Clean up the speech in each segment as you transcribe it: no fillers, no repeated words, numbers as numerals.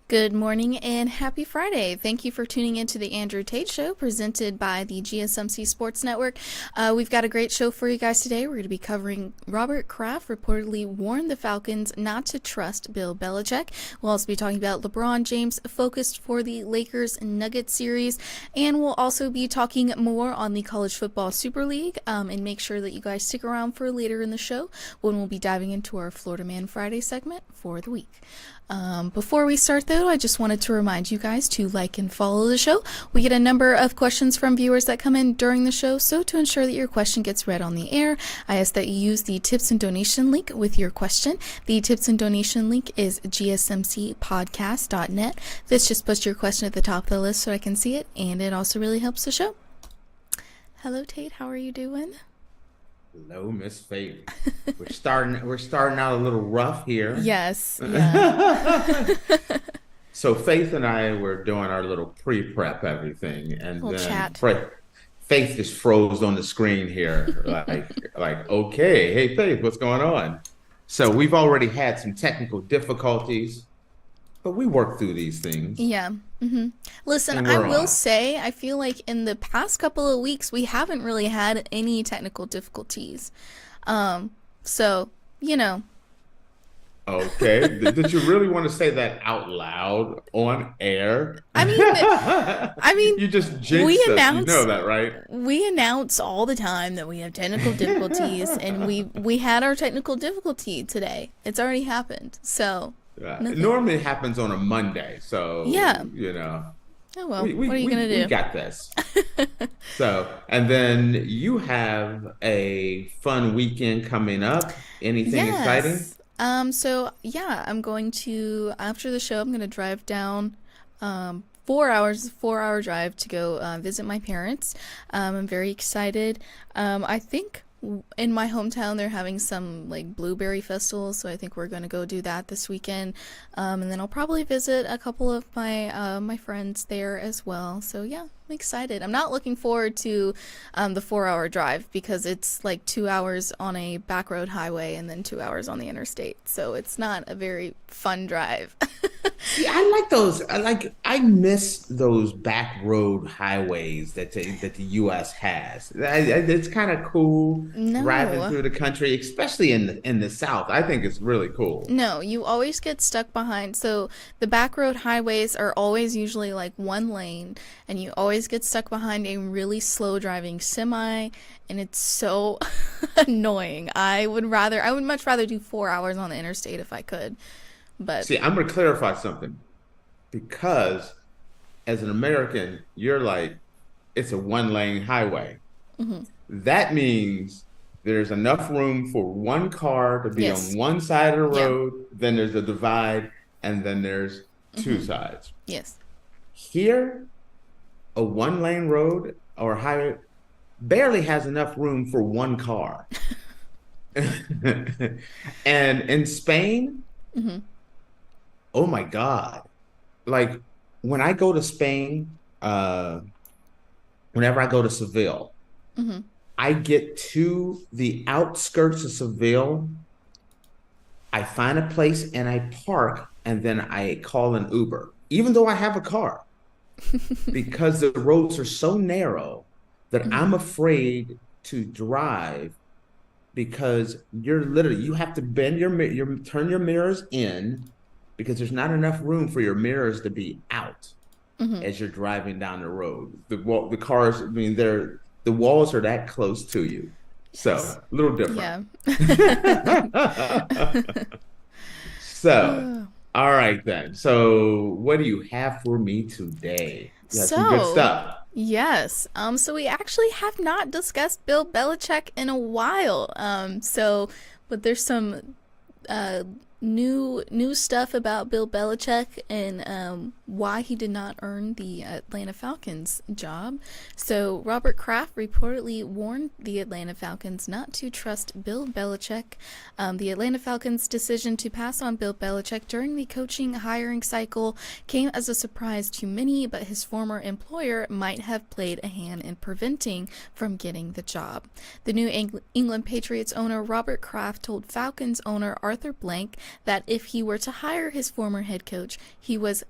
Good morning and happy Friday. Thank you for tuning into the Andrew Tate Show presented by the GSMC Sports Network. We've got a great show for you guys today. We're going to be covering Robert Kraft reportedly warned the Falcons not to trust Bill Belichick. We'll also be talking about LeBron James focused for the Lakers Nuggets series. And we'll also be talking more on the College Football Super League. And make sure that you guys stick around for later in the show when we'll be diving into our Florida Man Friday segment for the week. Before we start though, I just wanted to remind you guys to like and follow the show. We get a number of questions from viewers that come in during the show, so to ensure that your question gets read on the air, I ask that you use the tips and donation link with your question. The tips and donation link is gsmcpodcast.net. This just puts your question at the top of the list so I can see it, and it also really helps the show. Hello Tate, how are you doing? Hello, Miss Faith. We're starting out a little rough here. Yes. Yeah. So Faith and I were doing our little pre-prep everything, and Little then chat. Faith just froze on the screen here, like okay, hey Faith, what's going on? So we've already had some technical difficulties, but we work through these things. Yeah. Listen, And I we're will on. say, I feel like in the past couple of weeks, we haven't really had any technical difficulties. So, you know, Okay, did you really want to say that out loud on air? I mean, You just we jinxed us. You announce know that, right? we announce all the time that we have technical difficulties, and we had our technical difficulty today. It's already happened. So, It nothing. normally happens on a Monday, so Yeah. Oh well, we what are you gonna we do? got this. So, and then you have a fun weekend coming up. Anything exciting? Yes. So yeah, I'm going to, after the show, I'm going to drive down 4 hour drive to go visit my parents. I'm very excited. I think in my hometown they're having some like blueberry festivals, so I think we're going to go do that this weekend. And then I'll probably visit a couple of my friends there as well. So yeah, I'm excited. I'm not looking forward to the 4 hour drive because it's like 2 hours on a back road highway and then 2 hours on the interstate. So it's not a very fun drive. See, I like those. I miss those back road highways that the U.S. has. It's kind of cool driving No. through the country, especially in the South. I think it's really cool. No, you always get stuck behind. So the back road highways are always usually like one lane, and you always get stuck behind a really slow driving semi, and it's so annoying. I would much rather do 4 hours on the interstate if I could. But See, I'm going to clarify something because as an American, you're like, it's a one lane highway. That means there's enough room for one car to be on yes, one side of the yeah, road, then there's a divide, and then there's two sides. yes. Here, a one lane road or highway barely has enough room for one car. And in Spain, hmm oh my God. Like when I go to Spain, whenever I go to Seville, hmm I get to the outskirts of Seville. I find a place and I park, and then I call an Uber, even though I have a car, because the roads are so narrow that hmm I'm afraid to drive because you have to bend turn your mirrors in because there's not enough room for your mirrors to be out hmm as you're driving down the road. The cars, I mean, the walls are that close to you. So Yes. a little different. Yeah. So, all right then. So what do you have for me today? You have some good So, stuff. yes. So we actually have not discussed Bill Belichick in a while. But there's some uh new stuff about Bill Belichick, and why he did not earn the Atlanta Falcons job. So Robert Kraft reportedly warned the Atlanta Falcons not to trust Bill Belichick. The Atlanta Falcons' decision to pass on Bill Belichick during the coaching hiring cycle came as a surprise to many, but his former employer might have played a hand in preventing from getting the job. The New England Patriots owner Robert Kraft told Falcons owner Arthur Blank that if he were to hire his former head coach, he was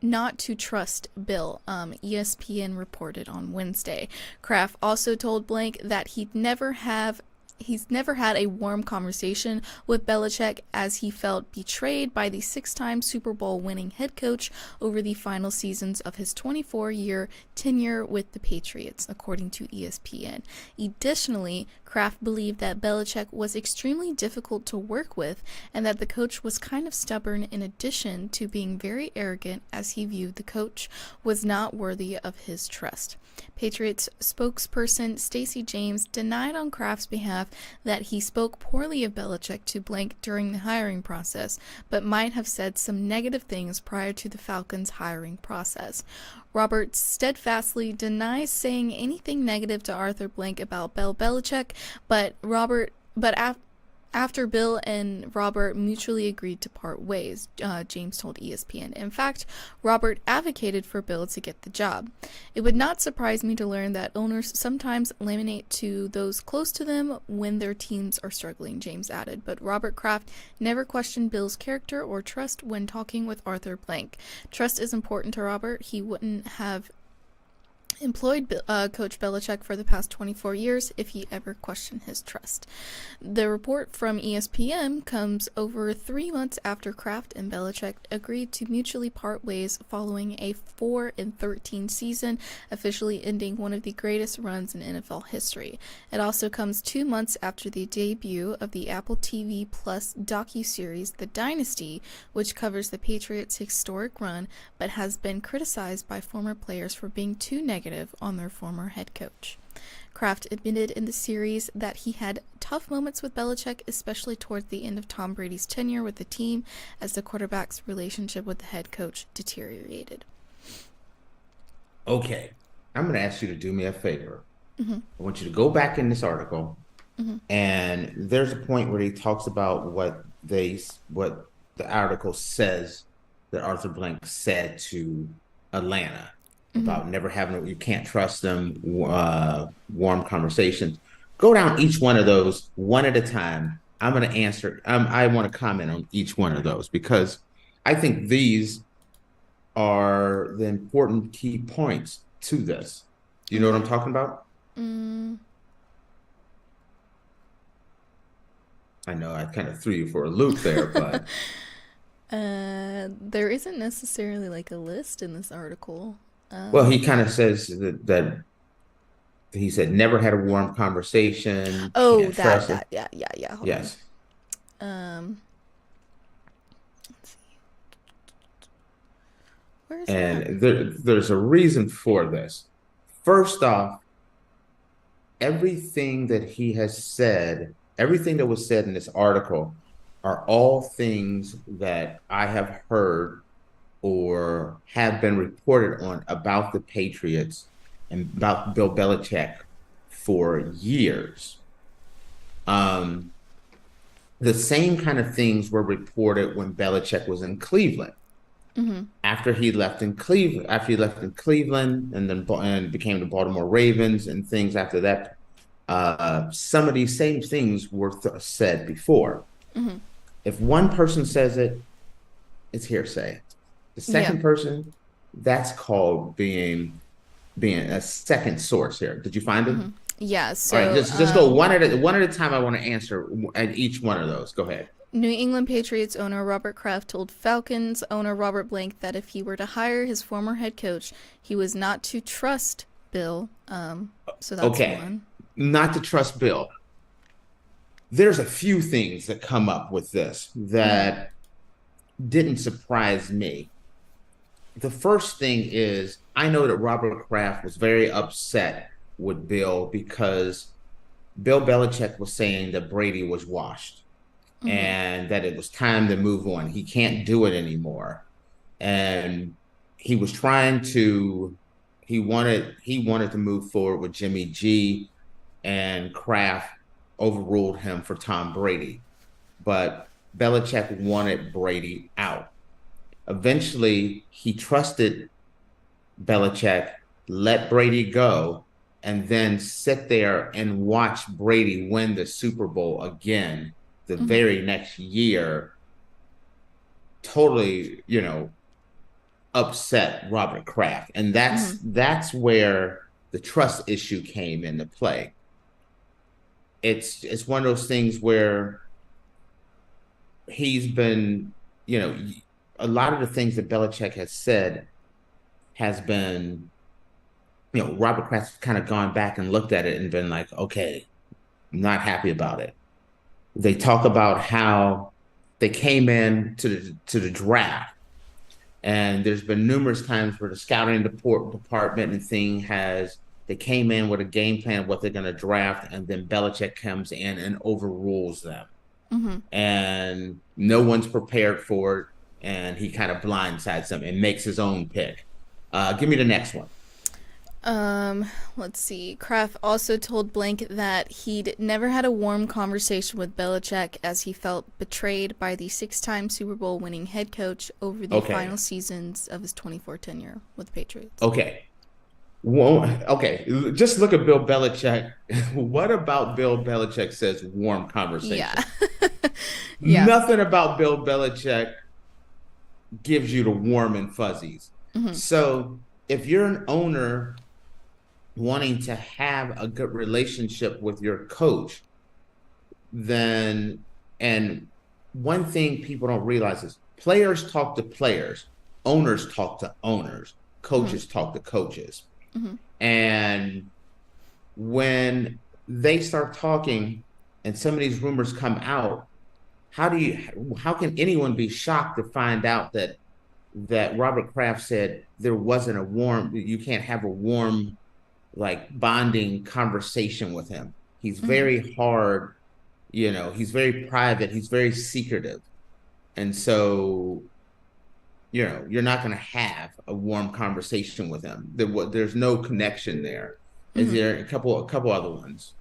not to trust Bill, ESPN reported on Wednesday. Kraft also told Blank that he's never had a warm conversation with Belichick, as he felt betrayed by the 6-time Super Bowl winning head coach over the final seasons of his 24-year tenure with the Patriots, according to ESPN. Additionally, Kraft believed that Belichick was extremely difficult to work with and that the coach was kind of stubborn, in addition to being very arrogant, as he viewed the coach was not worthy of his trust. Patriots spokesperson Stacey James denied on Kraft's behalf that he spoke poorly of Belichick to Blank during the hiring process, but might have said some negative things prior to the Falcons' hiring process. Robert steadfastly denies saying anything negative to Arthur Blank about Bill Belichick, but after Bill and Robert mutually agreed to part ways, James told ESPN. In fact, Robert advocated for Bill to get the job. It would not surprise me to learn that owners sometimes laminate to those close to them when their teams are struggling, James added. But Robert Kraft never questioned Bill's character or trust when talking with Arthur Blank. Trust is important to Robert. He wouldn't have employed Coach Belichick for the past 24 years if he ever questioned his trust. The report from ESPN comes over 3 months after Kraft and Belichick agreed to mutually part ways following a 4-13 season, officially ending one of the greatest runs in NFL history. It also comes 2 months after the debut of the Apple TV Plus docuseries The Dynasty, which covers the Patriots' historic run, but has been criticized by former players for being too negative on their former head coach. Kraft admitted in the series that he had tough moments with Belichick, especially towards the end of Tom Brady's tenure with the team, as the quarterback's relationship with the head coach deteriorated. Okay, I'm going to ask you to do me a favor. I want you to go back in this article, and there's a point where he talks about what the article says that Arthur Blank said to Atlanta about never having, you can't trust them, warm conversations. Go down each one of those one at a time. I'm going to answer. I want to comment on each one of those because I think these are the important key points to this. Do you know what I'm talking about? I know I kind of threw you for a loop there, but there isn't necessarily like a list in this article. Well, he kind of says that he said never had a warm conversation. Oh, can't trust it. yeah. Hold Yes. on. Let's see. Where's that? And there's a reason for this. First off, everything that he has said, everything that was said in this article are all things that I have heard or have been reported on about the Patriots and about Bill Belichick for years. The same kind of things were reported when Belichick was in Cleveland. After he left in Cleveland, and then became the Baltimore Ravens and things after that, some of these same things were said before. If one person says it, it's hearsay. The second person, that's called being a second source here. Did you find it? Yeah. So all right, just go one at a time. I want to answer at each one of those. Go ahead. New England Patriots owner Robert Kraft told Falcons owner Robert Blank that if he were to hire his former head coach, he was not to trust Bill. So that's one. Not to trust Bill. There's a few things that come up with this that didn't surprise me. The first thing is, I know that Robert Kraft was very upset with Bill because Bill Belichick was saying that Brady was washed and that it was time to move on. He can't do it anymore. And he was trying to he wanted to move forward with Jimmy G, and Kraft overruled him for Tom Brady. But Belichick wanted Brady out. Eventually, he trusted Belichick, let Brady go, and then sit there and watch Brady win the Super Bowl again the very next year. Totally, upset Robert Kraft. And that's where the trust issue came into play. It's one of those things where he's been, a lot of the things that Belichick has said has been, Robert Kraft's kind of gone back and looked at it and been like, okay, I'm not happy about it. They talk about how they came in to the draft, and there's been numerous times where the scouting department and they came in with a game plan of what they're going to draft, and then Belichick comes in and overrules them. And no one's prepared for it, and he kind of blindsides them and makes his own pick. Give me the next one. Let's see. Kraft also told Blank that he'd never had a warm conversation with Belichick as he felt betrayed by the 6-time Super Bowl winning head coach over the final seasons of his 24 tenure with the Patriots. Okay. Well, okay. Just look at Bill Belichick. What about Bill Belichick says warm conversation? Yeah. Yeah. Nothing about Bill Belichick gives you the warm and fuzzies. So if you're an owner wanting to have a good relationship with your coach, and one thing people don't realize is players talk to players, owners talk to owners, coaches talk to coaches. And when they start talking and some of these rumors come out, how can anyone be shocked to find out that Robert Kraft said you can't have a warm, like, bonding conversation with him. He's very hard, he's very private, he's very secretive. And so, you're not going to have a warm conversation with him. There's no connection there. Is there a couple other ones?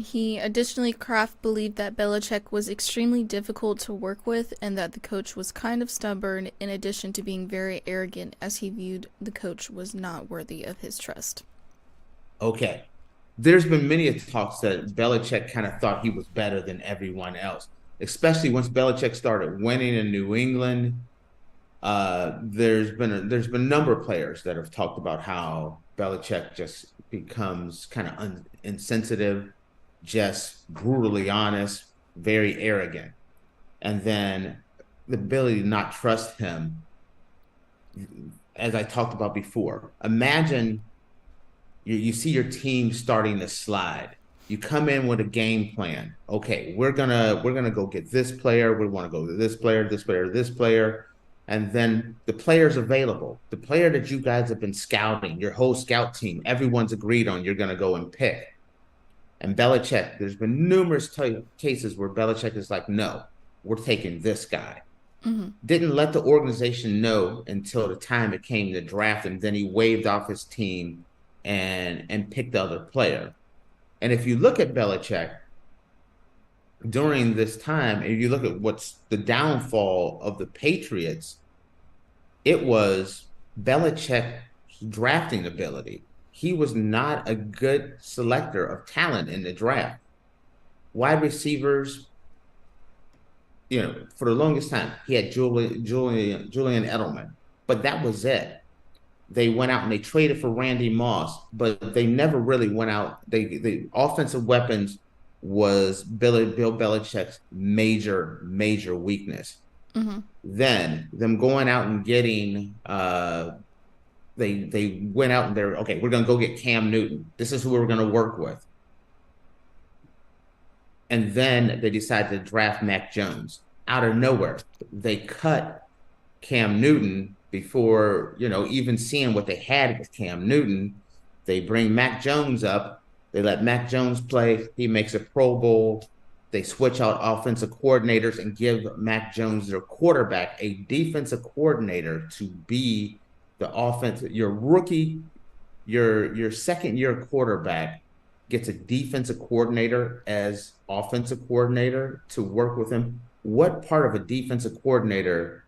He additionally, Kraft believed that Belichick was extremely difficult to work with and that the coach was kind of stubborn, in addition to being very arrogant, as he viewed the coach was not worthy of his trust. Okay. There's been many talks that Belichick kind of thought he was better than everyone else, especially once Belichick started winning in New England. There's been a number of players that have talked about how Belichick just becomes kind of insensitive, just brutally honest, very arrogant. And then the ability to not trust him, as I talked about before. Imagine you see your team starting to slide. You come in with a game plan. Okay, we're gonna go get this player. We want to go to this player, this player, this player. And then the player's available. The player that you guys have been scouting, your whole scout team, everyone's agreed on, you're going to go and pick. And Belichick, there's been numerous cases where Belichick is like, no, we're taking this guy. Didn't let the organization know until the time it came to draft him. Then he waved off his team and picked the other player. And if you look at Belichick during this time, and you look at what's the downfall of the Patriots, it was Belichick's drafting ability. He was not a good selector of talent in the draft. Wide receivers, for the longest time, he had Julian Edelman, but that was it. They went out and they traded for Randy Moss, but they never really went out. The offensive weapons was Bill Belichick's major weakness. Then them going out and getting they went out and they're okay, we're gonna go get Cam Newton. This is who we're gonna work with. And then they decided to draft Mac Jones out of nowhere. They cut Cam Newton before even seeing what they had with Cam Newton. They bring Mac Jones up. They let Mac Jones play. He makes a Pro Bowl. They switch out offensive coordinators and give Mac Jones, their quarterback, a defensive coordinator to be the offense. Your rookie, your second year quarterback gets a defensive coordinator as offensive coordinator to work with him. What part of a defensive coordinator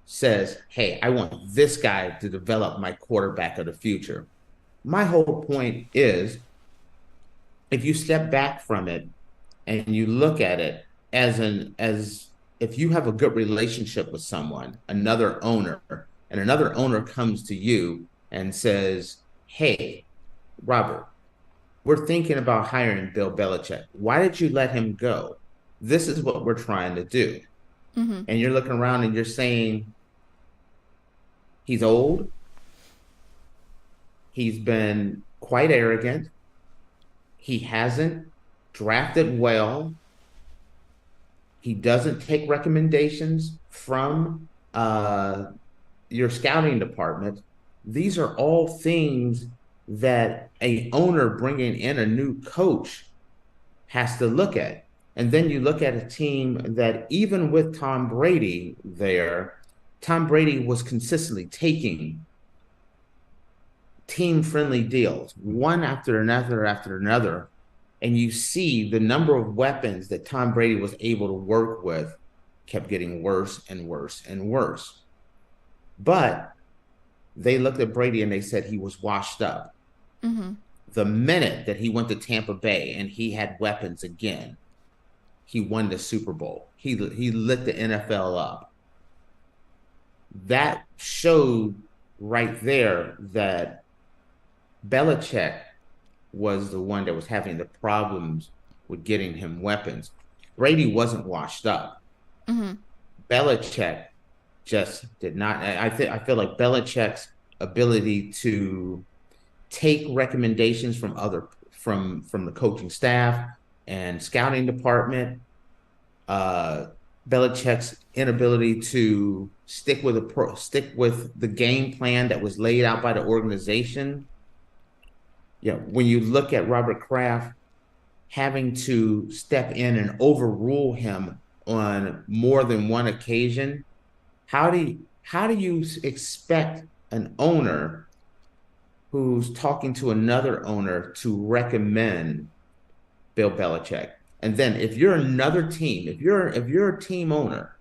says, hey, I want this guy to develop my quarterback of the future? My whole point is, if you step back from it and you look at it as if you have a good relationship with someone, another owner, and another owner comes to you and says, hey, Robert, we're thinking about hiring Bill Belichick. Why did you let him go? This is what we're trying to do. Mm-hmm. And you're looking around and you're saying, he's old. He's been quite arrogant. He hasn't drafted well. He doesn't take recommendations from your scouting department. These are all things that a owner bringing in a new coach has to look at. And then you look at a team that, even with Tom Brady there, Tom Brady was consistently taking team-friendly deals, one after another. And you see the number of weapons that Tom Brady was able to work with kept getting worse and worse and worse. But they looked at Brady and they said he was washed up. Mm-hmm. The minute that he went to Tampa Bay and he had weapons again, he won the Super Bowl. He lit the NFL up. That showed right there that Belichick was the one that was having the problems with getting him weapons. Brady wasn't washed up. Mm-hmm. Belichick just did not. I feel like Belichick's ability to take recommendations from the coaching staff and scouting department, Belichick's inability to stick with the game plan that was laid out by the organization. When you look at Robert Kraft having to step in and overrule him on more than one occasion, how do you expect an owner who's talking to another owner to recommend Bill Belichick? And then if you're another team, if you're a team owner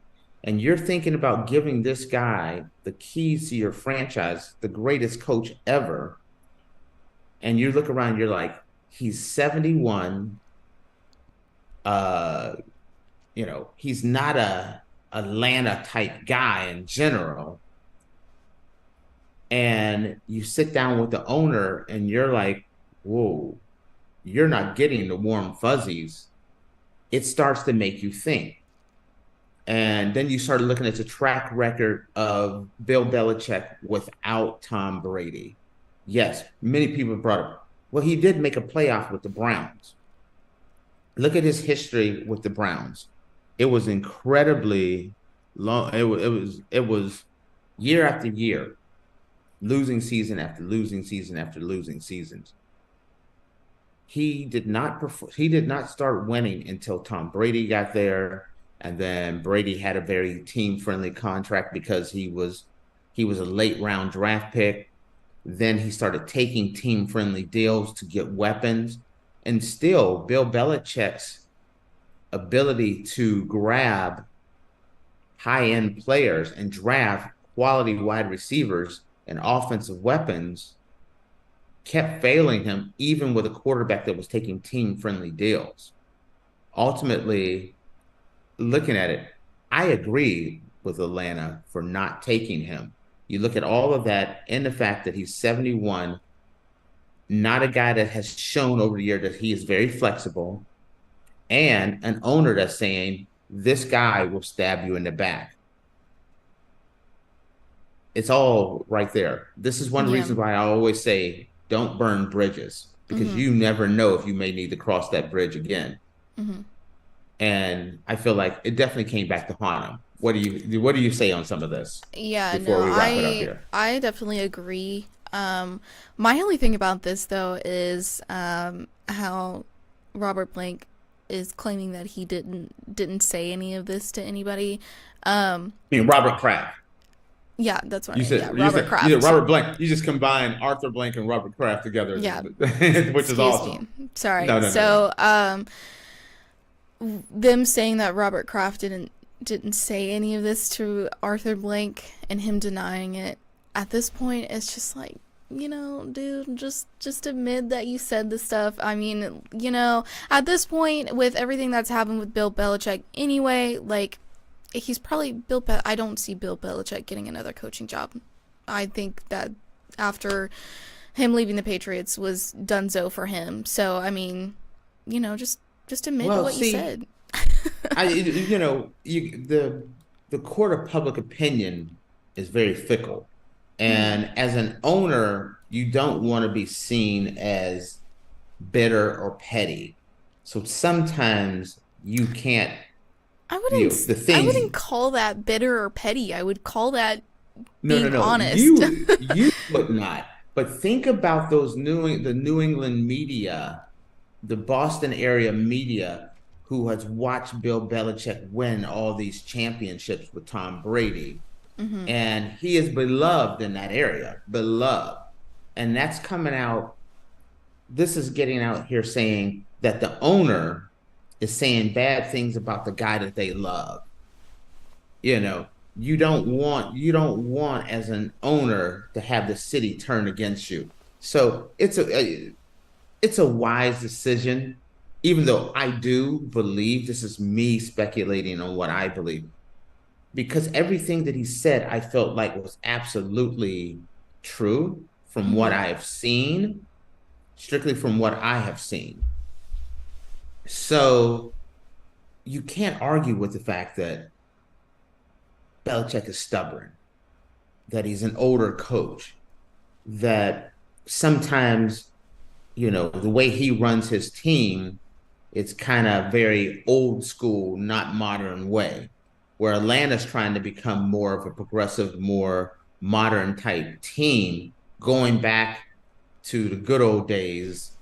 and you're thinking about giving this guy the keys to your franchise, the greatest coach ever, and you look around, you're like, he's 71. He's not a Atlanta type guy in general. And you sit down with the owner and you're like, whoa, you're not getting the warm fuzzies. It starts to make you think. And then you start looking at the track record of Bill Belichick without Tom Brady. Yes, many people brought up, well, he did make a playoff with the Browns. Look at his history with the Browns. It was incredibly long. It was year after year, losing season after losing season after losing seasons. He did not start winning until Tom Brady got there, and then Brady had a very team-friendly contract because he was a late round draft pick. Then he started taking team-friendly deals to get weapons. And still, Bill Belichick's ability to grab high-end players and draft quality wide receivers and offensive weapons kept failing him, even with a quarterback that was taking team-friendly deals. Ultimately, looking at it, I agree with Atlanta for not taking him. You look at all of that and the fact that he's 71, not a guy that has shown over the year that he is very flexible, and an owner that's saying, this guy will stab you in the back. It's all right there. This is one reason why I always say, don't burn bridges, because you never know if you may need to cross that bridge again. Mm-hmm. And I feel like it definitely came back to haunt him. What do you say on some of this? Yeah, before no, we wrap it up here? I definitely agree. My only thing about this though is how Robert Blank is claiming that he didn't say any of this to anybody. I mean, Robert Kraft. Yeah, that's what You said, Robert Kraft. You said Robert Blank. You just combine Arthur Blank and Robert Kraft together. Yeah. Which is awesome. Me. Sorry. No. Them saying that Robert Kraft didn't say any of this to Arthur Blank and him denying it, at this point, it's just like, dude, just admit that you said the stuff. I mean, at this point, with everything that's happened with Bill Belichick anyway, like, he's probably I don't see Bill Belichick getting another coaching job. I think that after him leaving the Patriots was donezo for him. So, I mean, just admit what you said. The court of public opinion is very fickle. And as an owner, you don't want to be seen as bitter or petty. So sometimes you can't. I wouldn't call that bitter or petty. I would call that being honest. You would not. But think about the New England media, the Boston area media, who has watched Bill Belichick win all these championships with Tom Brady. Mm-hmm. And he is beloved in that area, beloved. And that's coming out. This is getting out here saying that the owner is saying bad things about the guy that they love. You don't want as an owner to have the city turn against you. So it's a wise decision, even though I do believe, this is me speculating on what I believe, because everything that he said, I felt like was absolutely true from what I have seen, strictly from what I have seen. So you can't argue with the fact that Belichick is stubborn, that he's an older coach, that sometimes, the way he runs his team, it's kind of very old school, not modern way, where Atlanta's trying to become more of a progressive, more modern type team. Going back to the good old days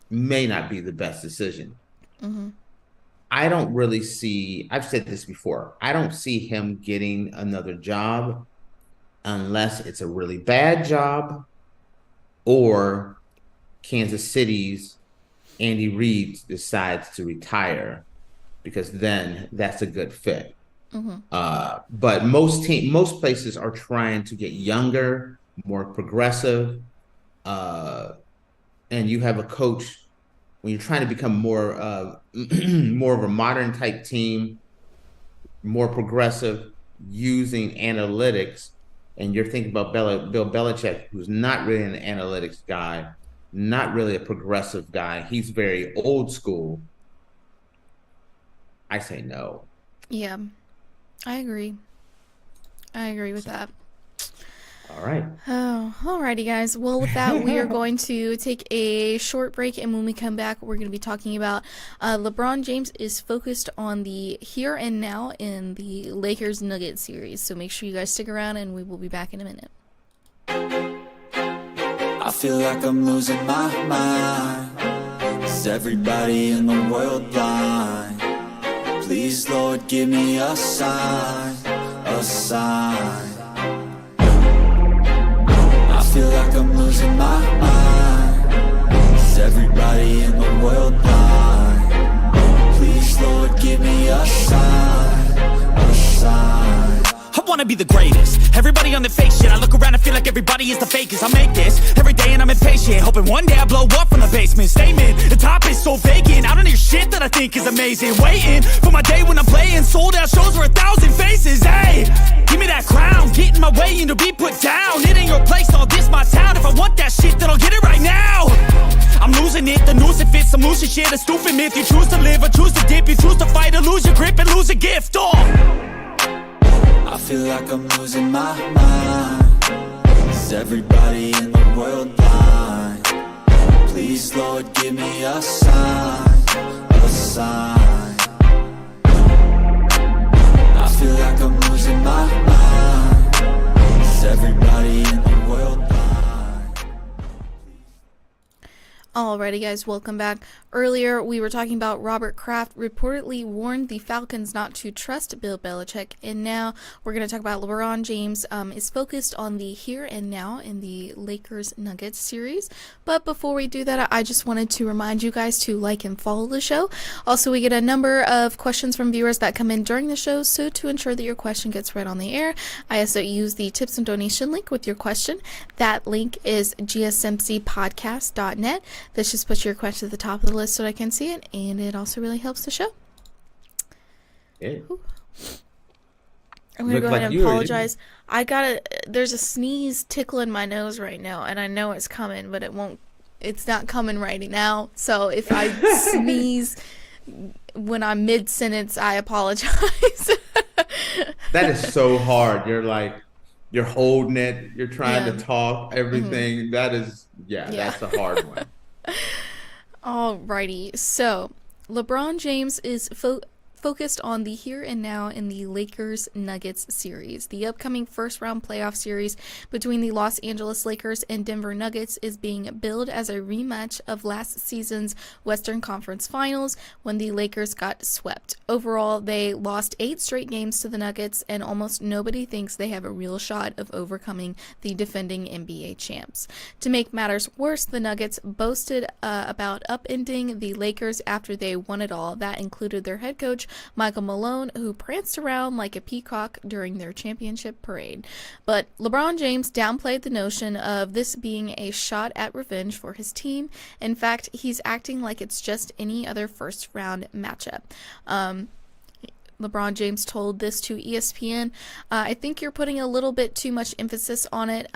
may not be the best decision. Mm-hmm. I don't really see, I've said this before, I don't see him getting another job unless it's a really bad job or Kansas City's Andy Reid decides to retire, because then that's a good fit. Mm-hmm. But most places are trying to get younger, more progressive, and you have a coach. When you're trying to become more of a modern type team, more progressive, using analytics, and you're thinking about Bill Belichick, who's not really an analytics guy, not really a progressive guy. He's very old school. I say no. Yeah, I agree. I agree with that. All right. Oh, alrighty, guys. Well, with that, we are going to take a short break, and when we come back, we're going to be talking about LeBron James is focused on the here and now in the Lakers-Nuggets series. So make sure you guys stick around, and we will be back in a minute. I feel like I'm losing my mind. Is everybody in the world blind? Please, Lord, give me a sign, a sign. I feel like I'm losing my mind. Is everybody in the world blind? Please, Lord, give me a sign, a sign. I wanna be the greatest. Everybody on the fake shit. I look around and feel like everybody is the fakest. I make this every day and I'm impatient, hoping one day I blow up from the basement. Statement, the top is so vacant. I don't hear shit that I think is amazing. Waiting for my day when I'm playing sold out shows for 1,000 faces. Hey, give me that crown, get in my way and to be put down. It ain't your place, all this my town. If I want that shit, then I'll get it right now. I'm losing it, the noose it fits. I'm losing shit, a stupid myth. You choose to live or choose to dip. You choose to fight or lose your grip and lose a gift. I feel like I'm losing my mind. Is everybody in the world blind? Please, Lord, give me a sign, a sign. I feel like I'm losing my mind. Is everybody in the world blind? Alrighty, guys, welcome back. Earlier, we were talking about Robert Kraft reportedly warned the Falcons not to trust Bill Belichick, and now we're going to talk about LeBron James is focused on the here and now in the Lakers-Nuggets series. But before we do that, I just wanted to remind you guys to like and follow the show. Also, we get a number of questions from viewers that come in during the show, so to ensure that your question gets read on the air, I ask that you use the tips and donation link with your question. That link is gsmcpodcast.net. This just puts your question at the top of the list so that I can see it, and it also really helps the show. Yeah. I'm going to go ahead and apologize. There's a sneeze tickling my nose right now, and I know it's coming, but it's not coming right now. So if I sneeze when I'm mid-sentence, I apologize. That is so hard. You're holding it, you're trying to talk, everything. That's a hard one. Alrighty, so LeBron James is focused on the here and now in the Lakers-Nuggets series. The upcoming first-round playoff series between the Los Angeles Lakers and Denver Nuggets is being billed as a rematch of last season's Western Conference Finals when the Lakers got swept. Overall, they lost 8 straight games to the Nuggets, and almost nobody thinks they have a real shot of overcoming the defending NBA champs. To make matters worse, the Nuggets boasted about upending the Lakers after they won it all. That included their head coach, Michael Malone, who pranced around like a peacock during their championship parade. But LeBron James downplayed the notion of this being a shot at revenge for his team. In fact, he's acting like it's just any other first-round matchup. LeBron James told this to ESPN. I think you're putting a little bit too much emphasis on it.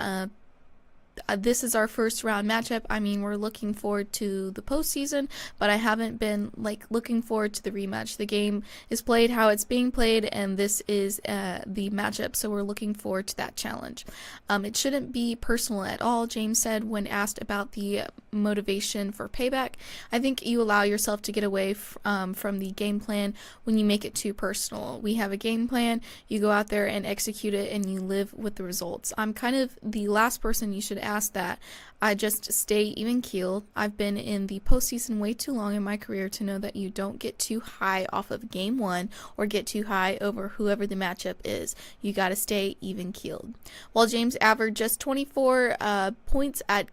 This is our first round matchup. I mean, we're looking forward to the postseason, but I haven't been looking forward to the rematch. The game is played how it's being played, and this is the matchup, so we're looking forward to that challenge. It shouldn't be personal at all, James said when asked about the motivation for payback. I think you allow yourself to get away from the game plan when you make it too personal. We have a game plan, you go out there and execute it, and you live with the results. I'm kind of the last person you should ask that. I just stay even keeled. I've been in the postseason way too long in my career to know that you don't get too high off of game one or get too high over whoever the matchup is. You got to stay even keeled. While James averaged just 24 points at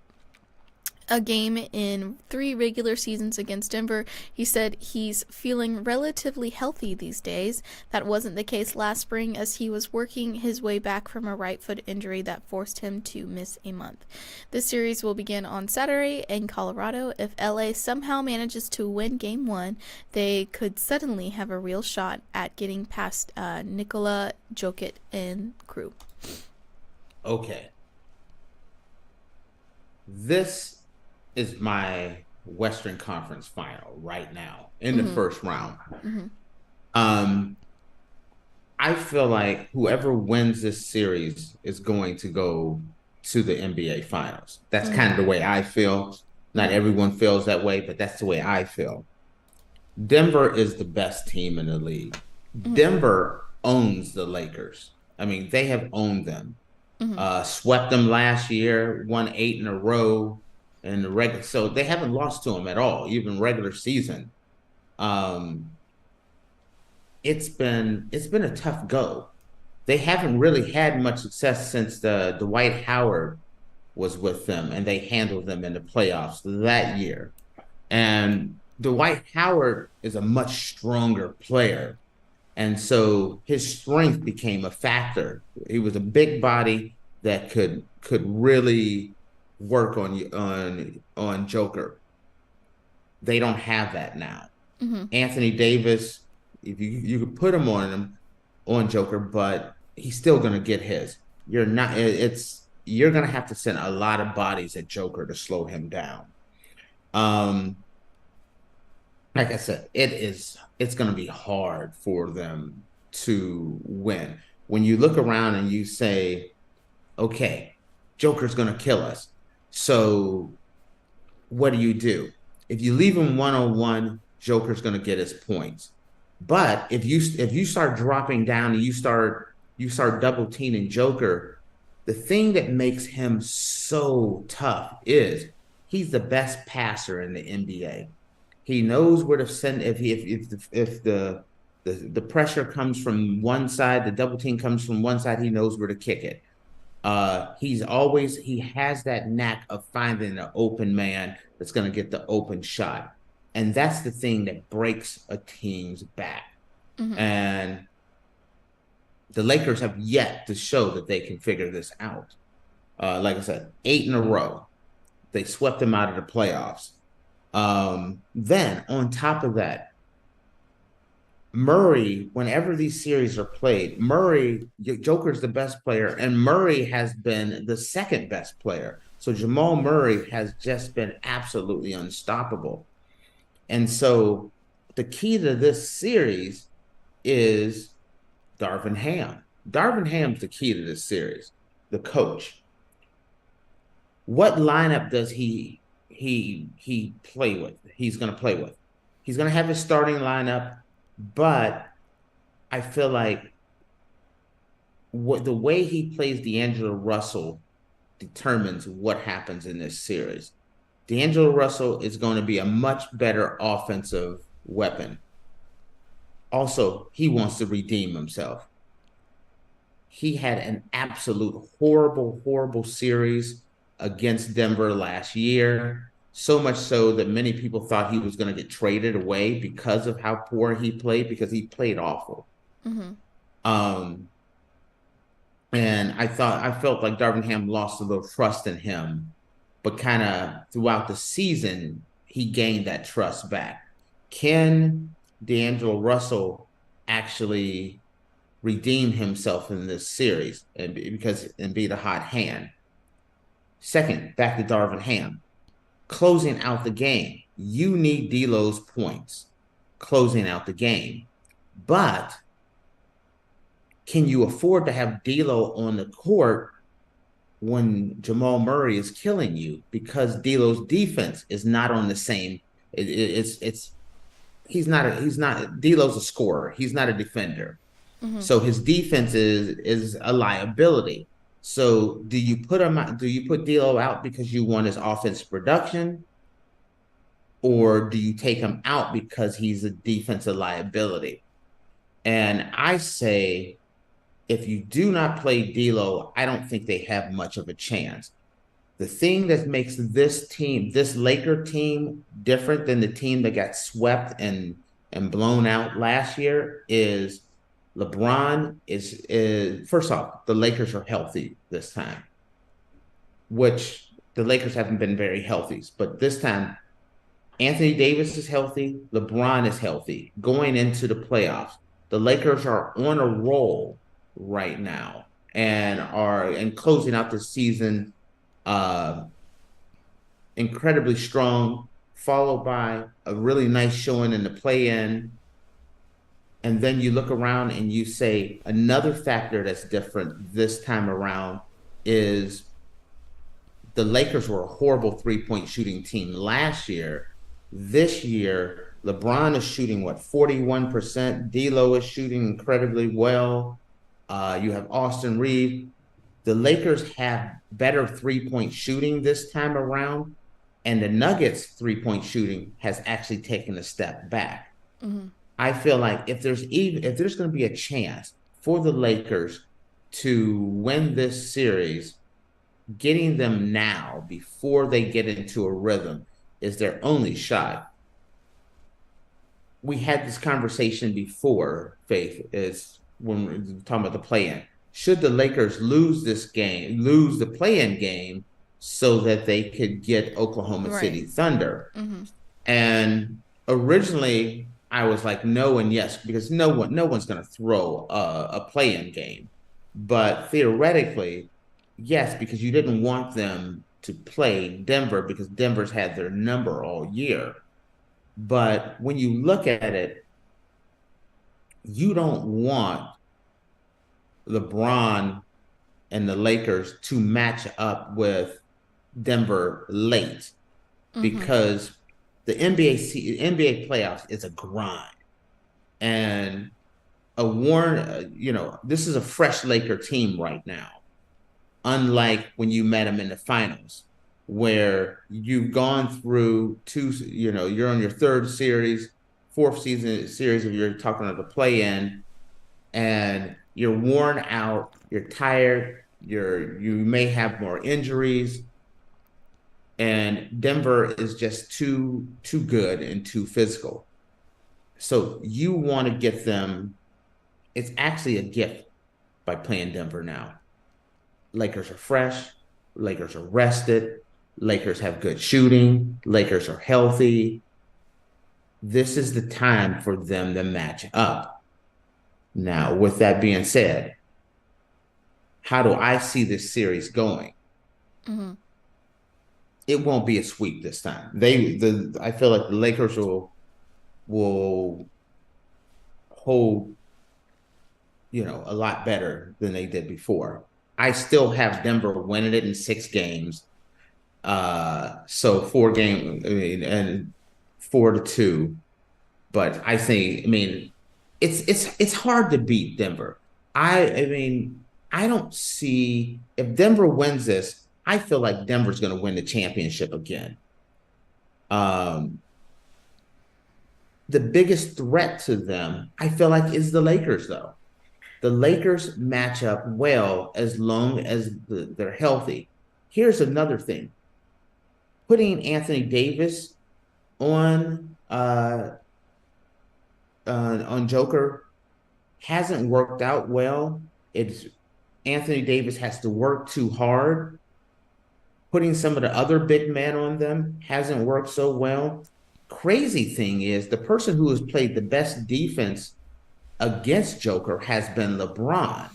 a game in 3 regular seasons against Denver, he said he's feeling relatively healthy these days. That wasn't the case last spring, as he was working his way back from a right foot injury that forced him to miss a month. This series will begin on Saturday in Colorado. If LA somehow manages to win game 1, they could suddenly have a real shot at getting past Nikola Jokic and crew. Okay. This is my Western Conference final right now in the first round. I feel like whoever wins this series is going to go to the NBA Finals. That's kind of the way I feel. Not everyone feels that way, but that's the way I feel. Denver is the best team in the league. Denver owns the Lakers. I mean, they have owned them. Swept them last year, won 8 in a row. In the regular, so they haven't lost to them at all, even regular season. It's been a tough go. They haven't really had much success since the Dwight Howard was with them, and they handled them in the playoffs that year. And Dwight Howard is a much stronger player, and so his strength became a factor. He was a big body that could really work on Joker. They don't have that now. Anthony Davis, if you could put him on Joker, but he's still gonna get his. You're gonna have to send a lot of bodies at Joker to slow him down. Like I said, it's gonna be hard for them to win. When you look around and you say, okay, Joker's gonna kill us. So what do? If you leave him 1-on-1, Joker's going to get his points. But if you start dropping down and you start double teaming Joker, the thing that makes him so tough is he's the best passer in the NBA. He knows where to send if the pressure comes from one side, the double team comes from one side, he knows where to kick it. He has that knack of finding an open man that's going to get the open shot. And that's the thing that breaks a team's back. Mm-hmm. And the Lakers have yet to show that they can figure this out. Like I said, 8 in a row. They swept them out of the playoffs. Then on top of that, Murray, whenever these series are played, Joker's the best player, and Murray has been the second best player. So Jamal Murray has just been absolutely unstoppable. And so the key to this series is Darvin Ham. Darvin Ham's the key to this series, the coach. What lineup does he play with? He's going to play with. He's going to have his starting lineup, but I feel like the way he plays D'Angelo Russell determines what happens in this series. D'Angelo Russell is going to be a much better offensive weapon. Also, he wants to redeem himself. He had an absolute horrible, horrible series against Denver last year. So much so that many people thought he was going to get traded away because of how poor he played, because he played awful. Mm-hmm. And I felt like Darvin Ham lost a little trust in him, but kind of throughout the season, he gained that trust back. Can D'Angelo Russell actually redeem himself in this series and be the hot hand? Second, back to Darvin Ham. Closing out the game. You need D'Lo's points closing out the game. But can you afford to have D'Lo on the court when Jamal Murray is killing you? Because D'Lo's defense is not on the same. D'Lo's a scorer. He's not a defender. Mm-hmm. So his defense is a liability. So do you put D'Lo out because you want his offensive production, or do you take him out because he's a defensive liability? And I say, if you do not play D'Lo, I don't think they have much of a chance. The thing that makes this Laker team, different than the team that got swept and blown out last year is LeBron is first off, the Lakers are healthy this time, which the Lakers haven't been very healthy. But this time, Anthony Davis is healthy. LeBron is healthy going into the playoffs. The Lakers are on a roll right now and closing out the season incredibly strong, followed by a really nice showing in the play-in. And then you look around and you say another factor that's different this time around is the Lakers were a horrible three-point shooting team last year. This year, LeBron is shooting, 41%. D'Lo is shooting incredibly well. You have Austin Reeves. The Lakers have better three-point shooting this time around, and the Nuggets' three-point shooting has actually taken a step back. Mm-hmm. I feel like if there's going to be a chance for the Lakers to win this series, getting them now before they get into a rhythm is their only shot. We had this conversation before, Faith, is when we were talking about the play-in. Should the Lakers lose the play-in game so that they could get Oklahoma City Thunder? Mm-hmm. And originally I was like no and yes, because no one's going to throw a play-in game. But theoretically, yes, because you didn't want them to play Denver because Denver's had their number all year. But when you look at it, you don't want LeBron and the Lakers to match up with Denver late, mm-hmm. because the NBA playoffs is a grind, and this is a fresh Laker team right now, unlike when you met them in the finals. where you've gone through you're on your third series, fourth series if you're talking about the play-in, and you're worn out, you're tired, you may have more injuries, and Denver is just too good and too physical. So you want to get them. It's actually a gift by playing Denver now. Lakers are fresh. Lakers are rested. Lakers have good shooting. Lakers are healthy. This is the time for them to match up. Now, with that being said, how do I see this series going? Mm-hmm. It won't be a sweep this time. I feel like the Lakers will hold, a lot better than they did before. I still have Denver winning it in 6 games. So 4-game, and 4-2. But I think, it's hard to beat Denver. I don't see, if Denver wins this, I feel like Denver's going to win the championship again. The biggest threat to them, I feel like, is the Lakers, though. The Lakers match up well as long as they're healthy. Here's another thing. Putting Anthony Davis on Joker hasn't worked out well. Anthony Davis has to work too hard. Putting some of the other big men on them hasn't worked so well. Crazy thing is, the person who has played the best defense against Joker has been LeBron.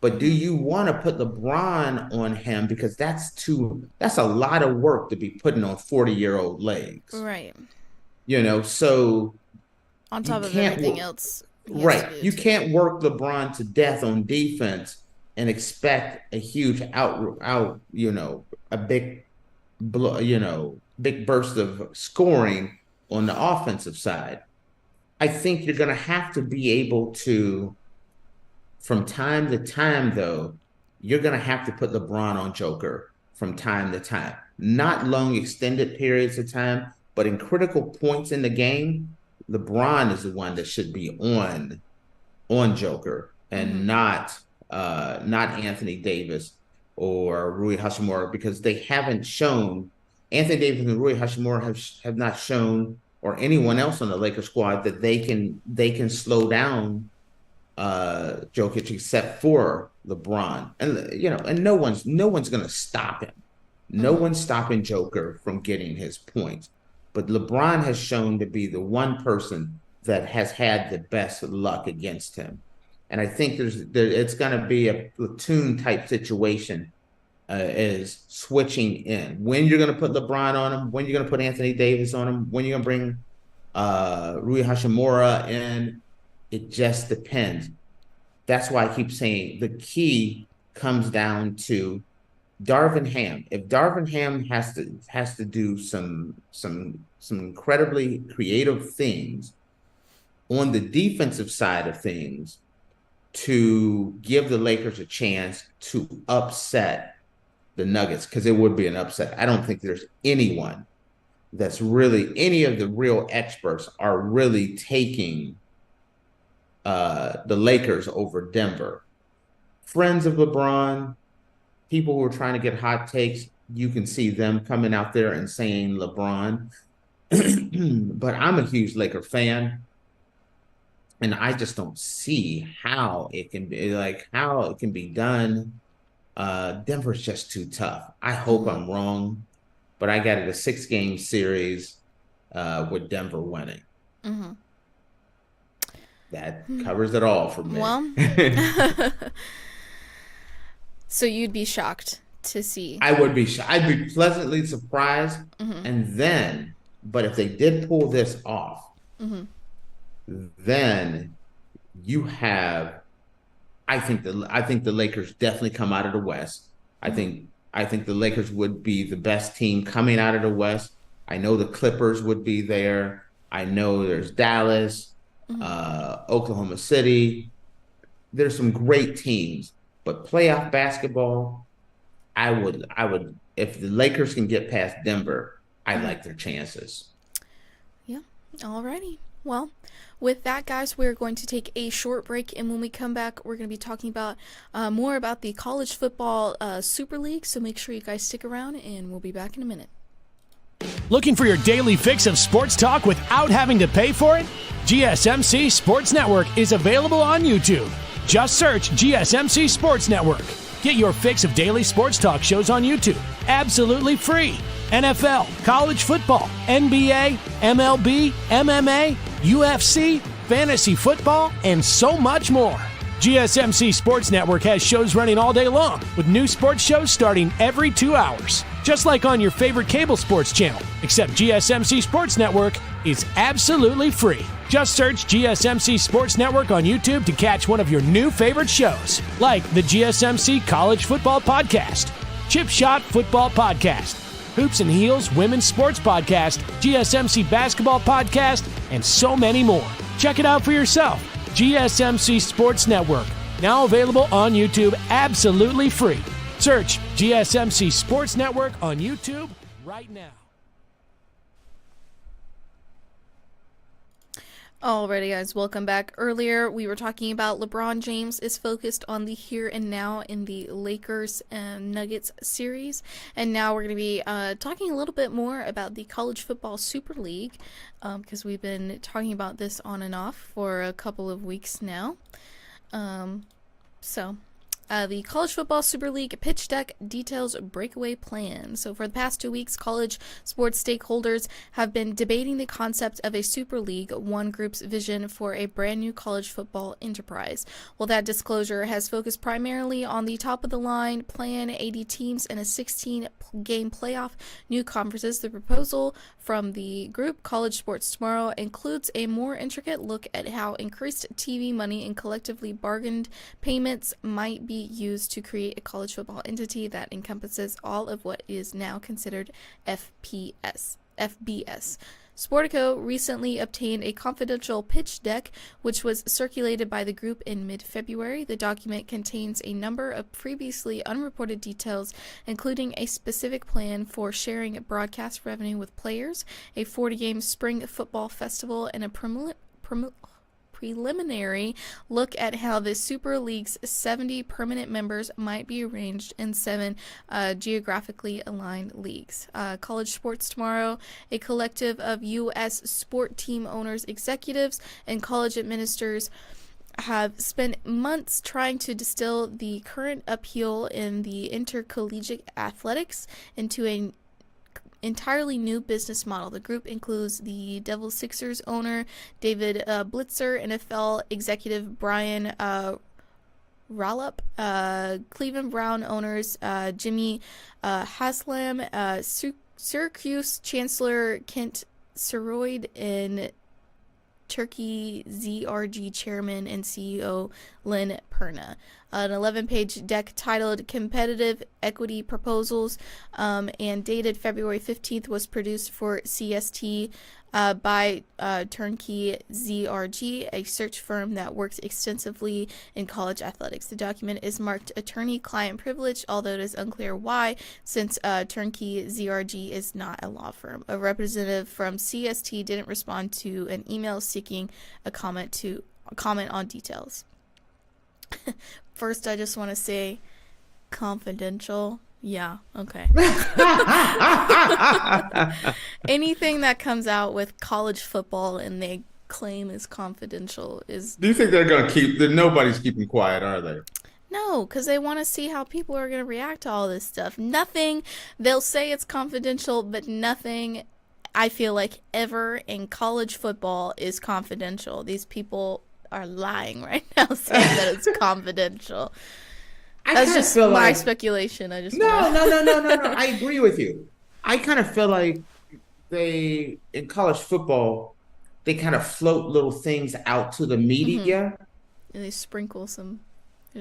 But do you want to put LeBron on him? Because that's a lot of work to be putting on 40-year-old legs. Right. So on top of everything else. Right. You can't work LeBron to death on defense and expect a huge a big burst of scoring on the offensive side. I think you're going to have to be able to, from time to time, though, you're going to have to put LeBron on Joker from time to time. Not long extended periods of time, but in critical points in the game, LeBron is the one that should be on Joker, and not Anthony Davis or Rui Hachimura, because they haven't shown, Anthony Davis and Rui Hachimura have not shown, or anyone else on the Lakers squad, that they can slow down Jokic except for LeBron. And no one's going to stop him. No one's stopping Joker from getting his points. But LeBron has shown to be the one person that has had the best luck against him. And I think it's going to be a platoon type situation, is switching in. When you're going to put LeBron on him, when you're going to put Anthony Davis on him, when you're going to bring Rui Hachimura in, it just depends. That's why I keep saying the key comes down to Darvin Ham. If Darvin Ham has to do some incredibly creative things on the defensive side of things to give the Lakers a chance to upset the Nuggets, because it would be an upset. I don't think there's anyone that's really, any of the real experts are really taking the Lakers over Denver. Friends of LeBron, people who are trying to get hot takes, you can see them coming out there and saying LeBron. But I'm a huge Laker fan, and I just don't see how it can be done. Denver's just too tough. I hope I'm wrong, but I got it a 6-game series with Denver winning. Mm-hmm. That covers it all for me. Well, so you'd be shocked to see. I would be shocked. I'd be pleasantly surprised. And but if they did pull this off, then you have, I think the Lakers definitely come out of the West. I think the Lakers would be the best team coming out of the West. I know the Clippers would be there. I know there's Dallas, Oklahoma City. There's some great teams, but playoff basketball, I would if the Lakers can get past Denver, I like their chances. Yeah. Alrighty. Well, with that, guys, we're going to take a short break, and when we come back, we're going to be talking about more about the college football Super League. So make sure you guys stick around, and we'll be back in a minute. Looking for your daily fix of sports talk without having to pay for it? GSMC Sports Network is available on YouTube. Just search GSMC Sports Network. Get your fix of daily sports talk shows on YouTube, absolutely free. NFL, college football, NBA, MLB, MMA, UFC, fantasy football, and so much more. GSMC Sports Network has shows running all day long, with new sports shows starting every 2 hours. Just like on your favorite cable sports channel, except GSMC Sports Network is absolutely free. Just search GSMC Sports Network on YouTube to catch one of your new favorite shows, like the GSMC College Football Podcast, Chip Shot Football Podcast, Hoops and Heels Women's Sports Podcast, GSMC Basketball Podcast, and so many more. Check it out for yourself. GSMC Sports Network, now available on YouTube absolutely free. Search GSMC Sports Network on YouTube right now. Alrighty, guys, welcome back. Earlier, we were talking about LeBron James is focused on the here and now in the Lakers and Nuggets series. And now we're going to be talking a little bit more about the College Football Super League, because we've been talking about this on and off for a couple of weeks now. The College Football Super League pitch deck details breakaway plan. So for the past 2 weeks, college sports stakeholders have been debating the concept of a Super League, one group's vision for a brand new college football enterprise. Well, that disclosure has focused primarily on the top-of-the-line plan, 80 teams, and a 16-game playoff, new conferences. The proposal from the group, College Sports Tomorrow, includes a more intricate look at how increased TV money and collectively bargained payments might be used to create a college football entity that encompasses all of what is now considered FBS. Sportico recently obtained a confidential pitch deck, which was circulated by the group in mid-February. The document contains a number of previously unreported details, including a specific plan for sharing broadcast revenue with players, a 40-game spring football festival, and a preliminary look at how the Super League's 70 permanent members might be arranged in 7 geographically aligned leagues. College Sports Tomorrow, a collective of U.S. sport team owners, executives, and college administrators, have spent months trying to distill the current upheaval in the intercollegiate athletics into an entirely new business model. The group includes the Devil Sixers owner David Blitzer, NFL executive Brian Rallup, Cleveland Brown owners Jimmy Haslam, Syracuse Chancellor Kent Seroid, and Turkey ZRG Chairman and CEO Lynn Perna. An 11-page deck titled Competitive Equity Proposals and dated February 15th was produced for CST by Turnkey ZRG, a search firm that works extensively in college athletics. The document is marked attorney-client privilege, although it is unclear why, since Turnkey ZRG is not a law firm. A representative from CST didn't respond to an email seeking a comment on details. First, I just want to say confidential. Yeah, okay. Anything that comes out with college football and they claim is confidential is... Do you think they're going to keep... Nobody's keeping quiet, are they? No, because they want to see how people are going to react to all this stuff. Nothing... They'll say it's confidential, but nothing, I feel like, ever in college football is confidential. These people are lying right now saying that it's confidential. That's just my speculation. I just no. I agree with you. I kind of feel like in college football, they kind of float little things out to the media. And they sprinkle some,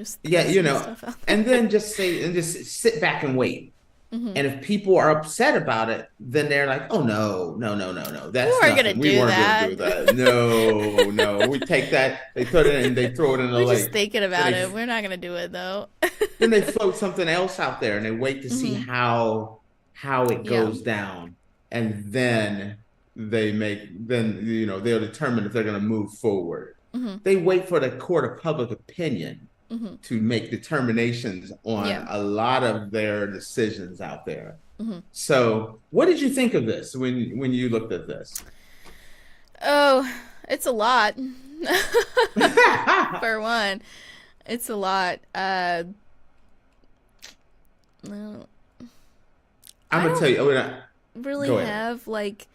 stuff out. And then just sit back and wait. And if people are upset about it, then they're like, "Oh no, no, no, no, no, that's weren't nothing. gonna We do weren't that." going to do that. No, no, we take that. They put it in. They throw it in the We're lake. just thinking Then about they, it. We're not gonna do it though. then they float something else out there, and they wait to see how it Yeah. goes down, and then they'll determine if they're going to move forward. They wait for the court of public opinion to make determinations on a lot of their decisions out there. So, what did you think of this when you looked at this? Oh, it's a lot. For one, it's a lot. No, I'm gonna tell you. really Go ahead. have like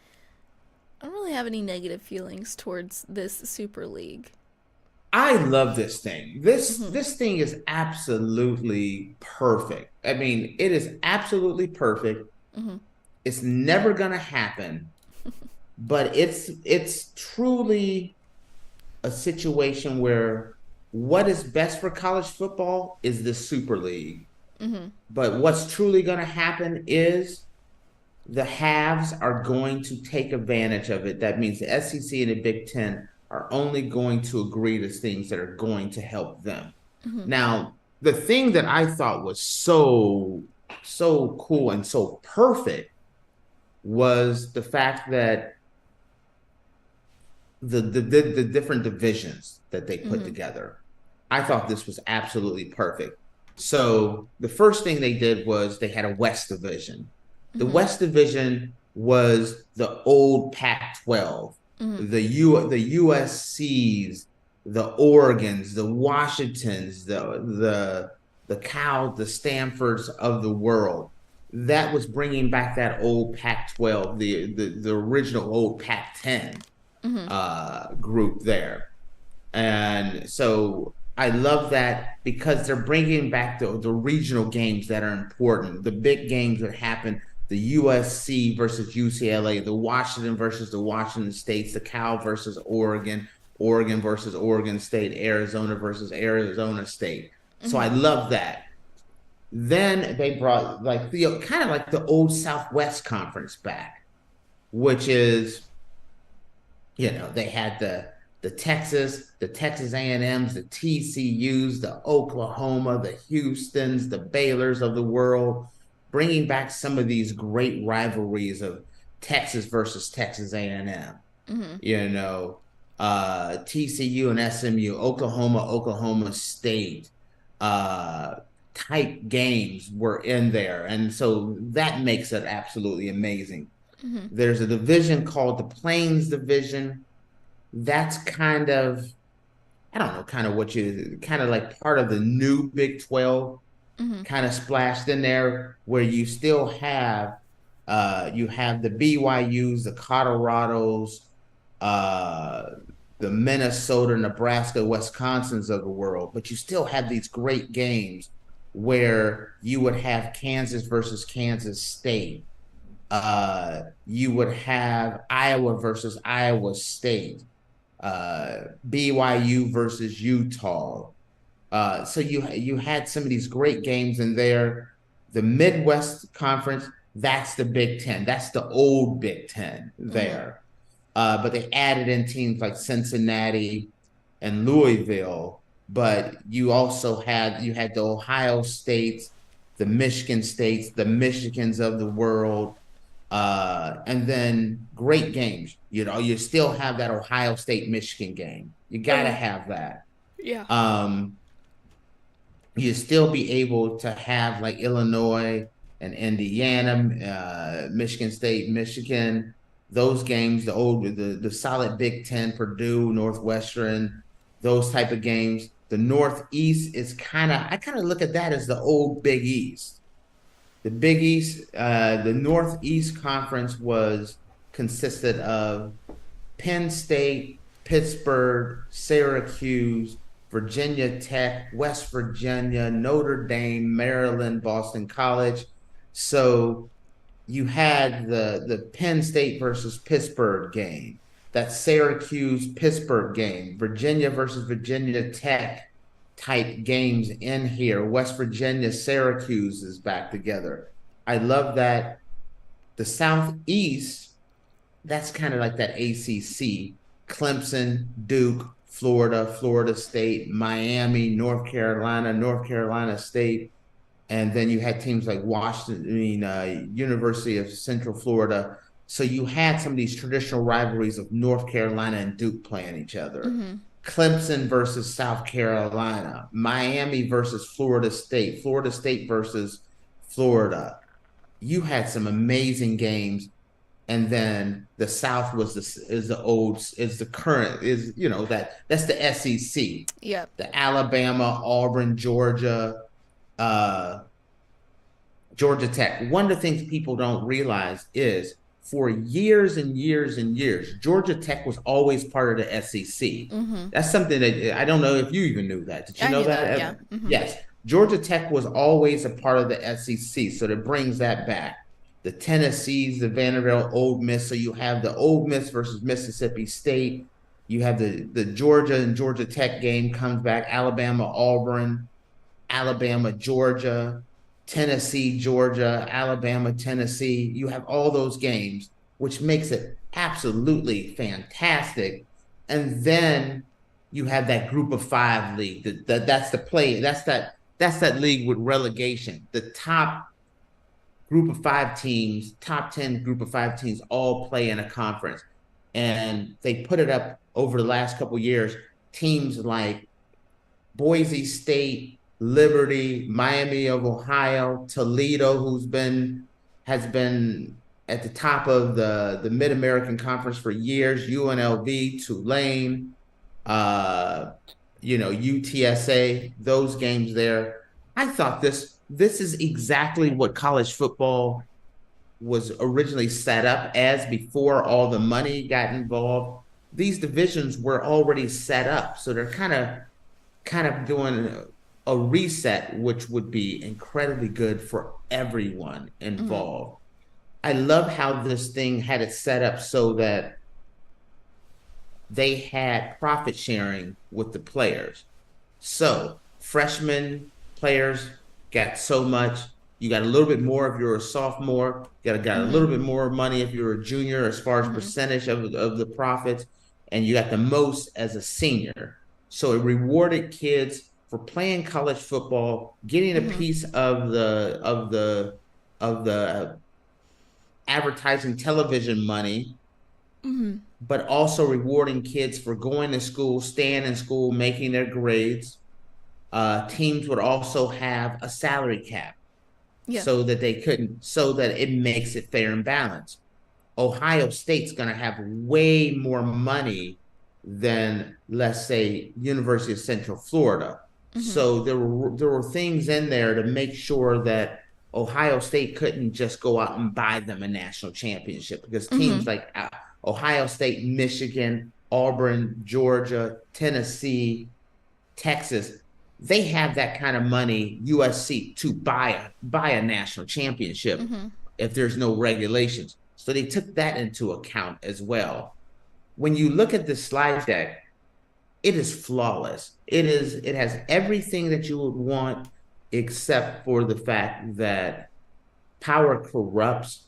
I don't really have any negative feelings towards this Super League. I love this thing. This thing is absolutely perfect. I mean, it is absolutely perfect. It's never gonna happen, but it's truly a situation where what is best for college football is this Super League. But what's truly gonna happen is the haves are going to take advantage of it. That means the SEC and the Big Ten are only going to agree to things that are going to help them. Now, the thing that I thought was so cool and so perfect was the fact that the different divisions that they put together. I thought this was absolutely perfect. So the first thing they did was they had a West division. The West division was the old Pac-12. The USCs, the Oregons, the Washingtons, the the Stanfords of the world. That was bringing back that old Pac-12, the original old Pac-10 group there. And so I love that because they're bringing back the regional games that are important, the big games that happen. The USC versus UCLA, the Washington versus the Washington States, the Cal versus Oregon, Oregon versus Oregon State, Arizona versus Arizona State. So I love that. Then they brought like the kind of like the old Southwest Conference back, which is, they had the Texas A&Ms, the TCUs, the Oklahoma, the Houstons, the Baylors of the world, bringing back some of these great rivalries of Texas versus Texas A&M, TCU and SMU, Oklahoma State, type games were in there. And so that makes it absolutely amazing. There's a division called the Plains Division. That's kind of, I don't know, kind of like part of the new Big 12. Kind of splashed in there, where you still have the BYUs, the Colorados, the Minnesota, Nebraska, Wisconsins of the world, but you still have these great games where you would have Kansas versus Kansas State. You would have Iowa versus Iowa State, BYU versus Utah. So you had some of these great games in there. The Midwest Conference, that's the Big Ten. That's the old Big Ten there. But they added in teams like Cincinnati and Louisville. But you also had the Ohio States, the Michigan States, the Michigans of the world, and then great games. You still have that Ohio State-Michigan game. You got to have that. Yeah. You still be able to have like Illinois and Indiana, Michigan State, Michigan, those games, the solid Big Ten, Purdue, Northwestern, those type of games. The Northeast is I kind of look at that as the old Big East. The Big East, the Northeast Conference consisted of Penn State, Pittsburgh, Syracuse, Virginia Tech, West Virginia, Notre Dame, Maryland, Boston College. So you had the Penn State versus Pittsburgh game, that Syracuse-Pittsburgh game, Virginia versus Virginia Tech type games in here. West Virginia, Syracuse is back together. I love that the Southeast, that's kind of like that ACC, Clemson, Duke, Florida, Florida State, Miami, North Carolina State. And then you had teams like University of Central Florida. So you had some of these traditional rivalries of North Carolina and Duke playing each other. Clemson versus South Carolina, Miami versus Florida State versus Florida. You had some amazing games. And then the South that's the SEC. Yep. The Alabama, Auburn, Georgia, Georgia Tech. One of the things people don't realize is for years and years and years, Georgia Tech was always part of the SEC. That's something that I don't know if you even knew that. Did you know that? Yeah. Yes. Georgia Tech was always a part of the SEC. So that brings that back. The Tennessees, the Vanderbilt, Ole Miss. So you have the Ole Miss versus Mississippi State. You have the Georgia and Georgia Tech game comes back. Alabama, Auburn, Alabama, Georgia, Tennessee, Georgia, Alabama, Tennessee. You have all those games, which makes it absolutely fantastic. And then you have that group of 5 league. That's that league with relegation. The top group of 5 teams, top 10 group of 5 teams all play in a conference. And they put it up over the last couple of years. Teams like Boise State, Liberty, Miami of Ohio, Toledo, has been at the top of the Mid-American Conference for years, UNLV, Tulane, UTSA, those games there. I thought this is exactly what college football was originally set up as before all the money got involved. These divisions were already set up, so they're kind of doing a reset, which would be incredibly good for everyone involved. I love how this thing had it set up so that they had profit sharing with the players. So freshman players got so much. You got a little bit more if you're a sophomore. You got a little bit more money if you're a junior as far as percentage of the profits. And you got the most as a senior. So it rewarded kids for playing college football, getting a piece of the advertising television money, but also rewarding kids for going to school, staying in school, making their grades. Teams would also have a salary cap so that it makes it fair and balanced. Ohio State's going to have way more money than, let's say, University of Central Florida. So there were things in there to make sure that Ohio State couldn't just go out and buy them a national championship, because teams like Ohio State, Michigan, Auburn, Georgia, Tennessee, Texas, they have that kind of money, USC, to buy a national championship if there's no regulations. So they took that into account as well. When you look at the slide deck, it is flawless. It has everything that you would want, except for the fact that power corrupts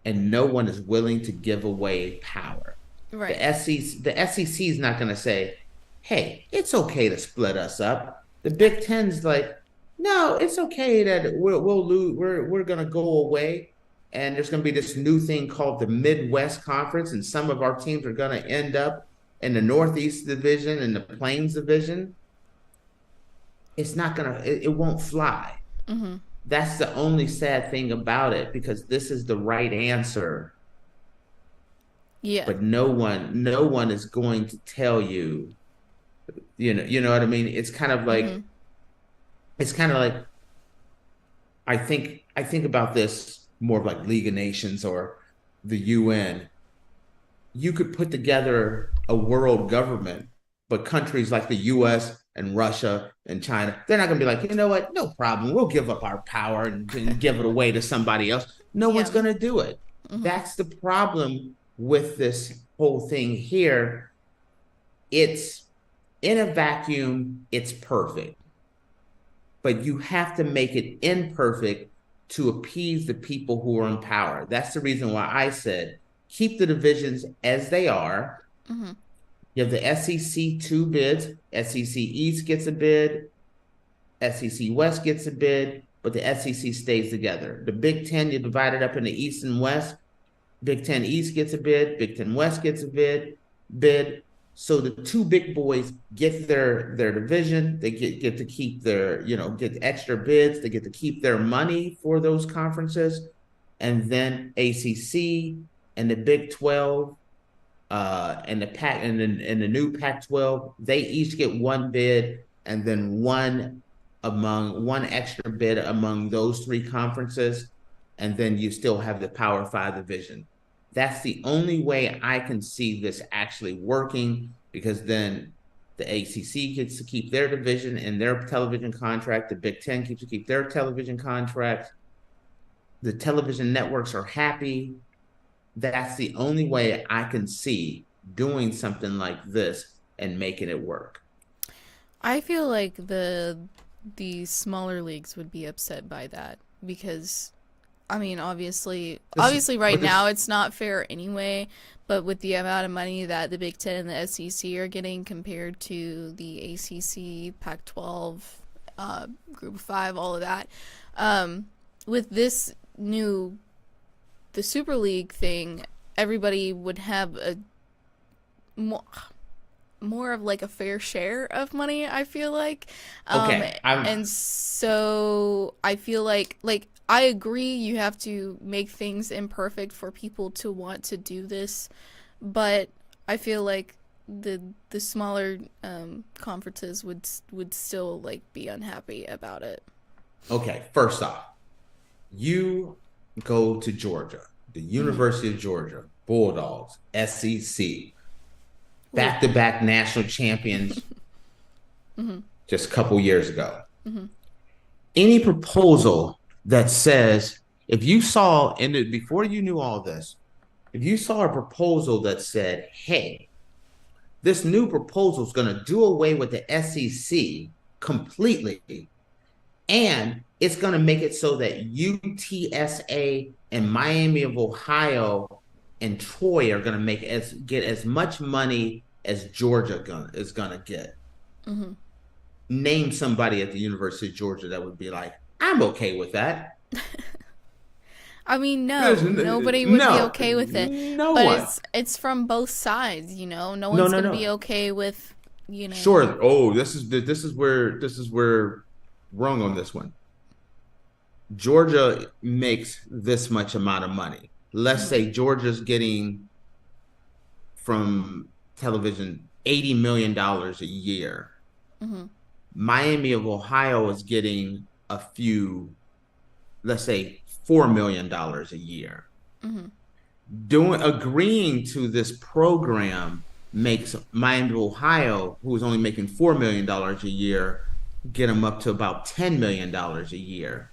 and no one is willing to give away power. Right. The SEC is not going to say, hey, it's okay to split us up. The Big Ten's like, no, it's okay that we'll lose. We're going to go away. And there's going to be this new thing called the Midwest Conference. And some of our teams are going to end up in the Northeast Division and the Plains Division. It's not going to, it won't fly. That's the only sad thing about it, because this is the right answer. Yeah. But no one is going to tell you, you know what I mean? It's kind of like, I think about this more of like League of Nations or the UN. You could put together a world government, but countries like the US and Russia and China, they're not going to be like, you know what? No problem. We'll give up our power and give it away to somebody else. No one's going to do it. That's the problem with this whole thing here. It's in a vacuum, it's perfect. But you have to make it imperfect to appease the people who are in power. That's the reason why I said keep the divisions as they are. Mm-hmm. You have the SEC 2 bids. SEC East gets a bid. SEC West gets a bid, but the SEC stays together. The Big Ten, you divide it up into East and West. Big Ten East gets a bid. Big Ten West gets a bid. So the 2 big boys get their division. They get to keep their, get extra bids. They get to keep their money for those conferences. And then ACC and the Big 12 and the Pac and the new Pac-12, they each get 1 bid, and then one extra bid among those 3 conferences, and then you still have the Power 5 division. That's the only way I can see this actually working, because then the ACC gets to keep their division and their television contract. The Big Ten gets to keep their television contract. The television networks are happy. That's the only way I can see doing something like this and making it work. I feel like the smaller leagues would be upset by that, because I mean, obviously right now it's not fair anyway, but with the amount of money that the Big Ten and the SEC are getting compared to the ACC, Pac-12, Group of 5, all of that, with this the Super League thing, everybody would have a more of like a fair share of money, I feel like. And so I feel like I agree you have to make things imperfect for people to want to do this, but I feel like the smaller conferences would still like be unhappy about it. Okay, first off, you go to Georgia, the University of Georgia, Bulldogs, SEC, back-to-back national champions just a couple years ago. Any proposal that says, if you saw, before you knew all this, if you saw a proposal that said, hey, this new proposal is going to do away with the SEC completely, and it's going to make it so that UTSA and Miami of Ohio and Troy are going to get as much money as Georgia is going to get. Name somebody at the University of Georgia that would be like, I'm okay with that. I mean, nobody would be okay with it. But it's from both sides, No one's going to be okay with, Sure. Oh, this is where wrong on this one. Georgia makes this much amount of money. Let's say Georgia's getting from television $80 million a year. Miami of Ohio is getting a few, let's say $4 million a year. Agreeing to this program makes Miami of Ohio, who is only making $4 million a year, get them up to about $10 million a year.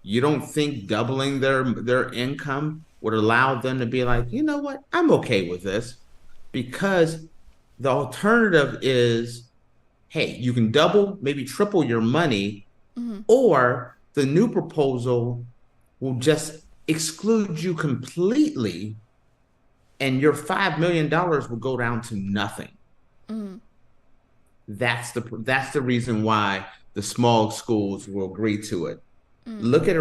You don't think doubling their income would allow them to be like, you know what, I'm okay with this? Because the alternative is, hey, you can double, maybe triple your money, or the new proposal will just exclude you completely, and your $5 million will go down to nothing. That's the reason why the small schools will agree to it. Look at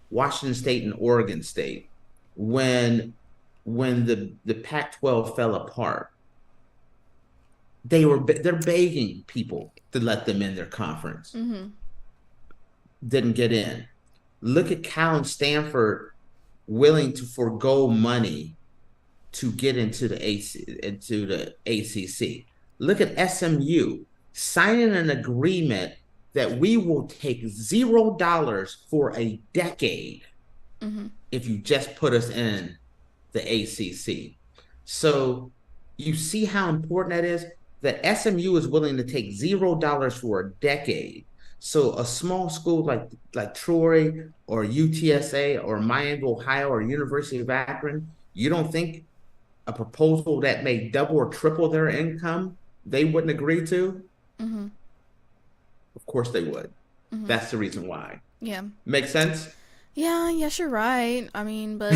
Washington State and Oregon State. When the Pac-12 fell apart, they're begging people to let them in their conference. Didn't get in. Look at Cal and Stanford willing to forego money to get into the ACC. Look at SMU signing an agreement that we will take $0 for a decade if you just put us in the ACC. So you see how important that is? That SMU is willing to take $0 for a decade. So a small school like Troy or UTSA or Miami, Ohio, or University of Akron, you don't think a proposal that may double or triple their income, they wouldn't agree to? Of course they would. That's the reason why. Yeah. Make sense? Yeah, yes, you're right. I mean, but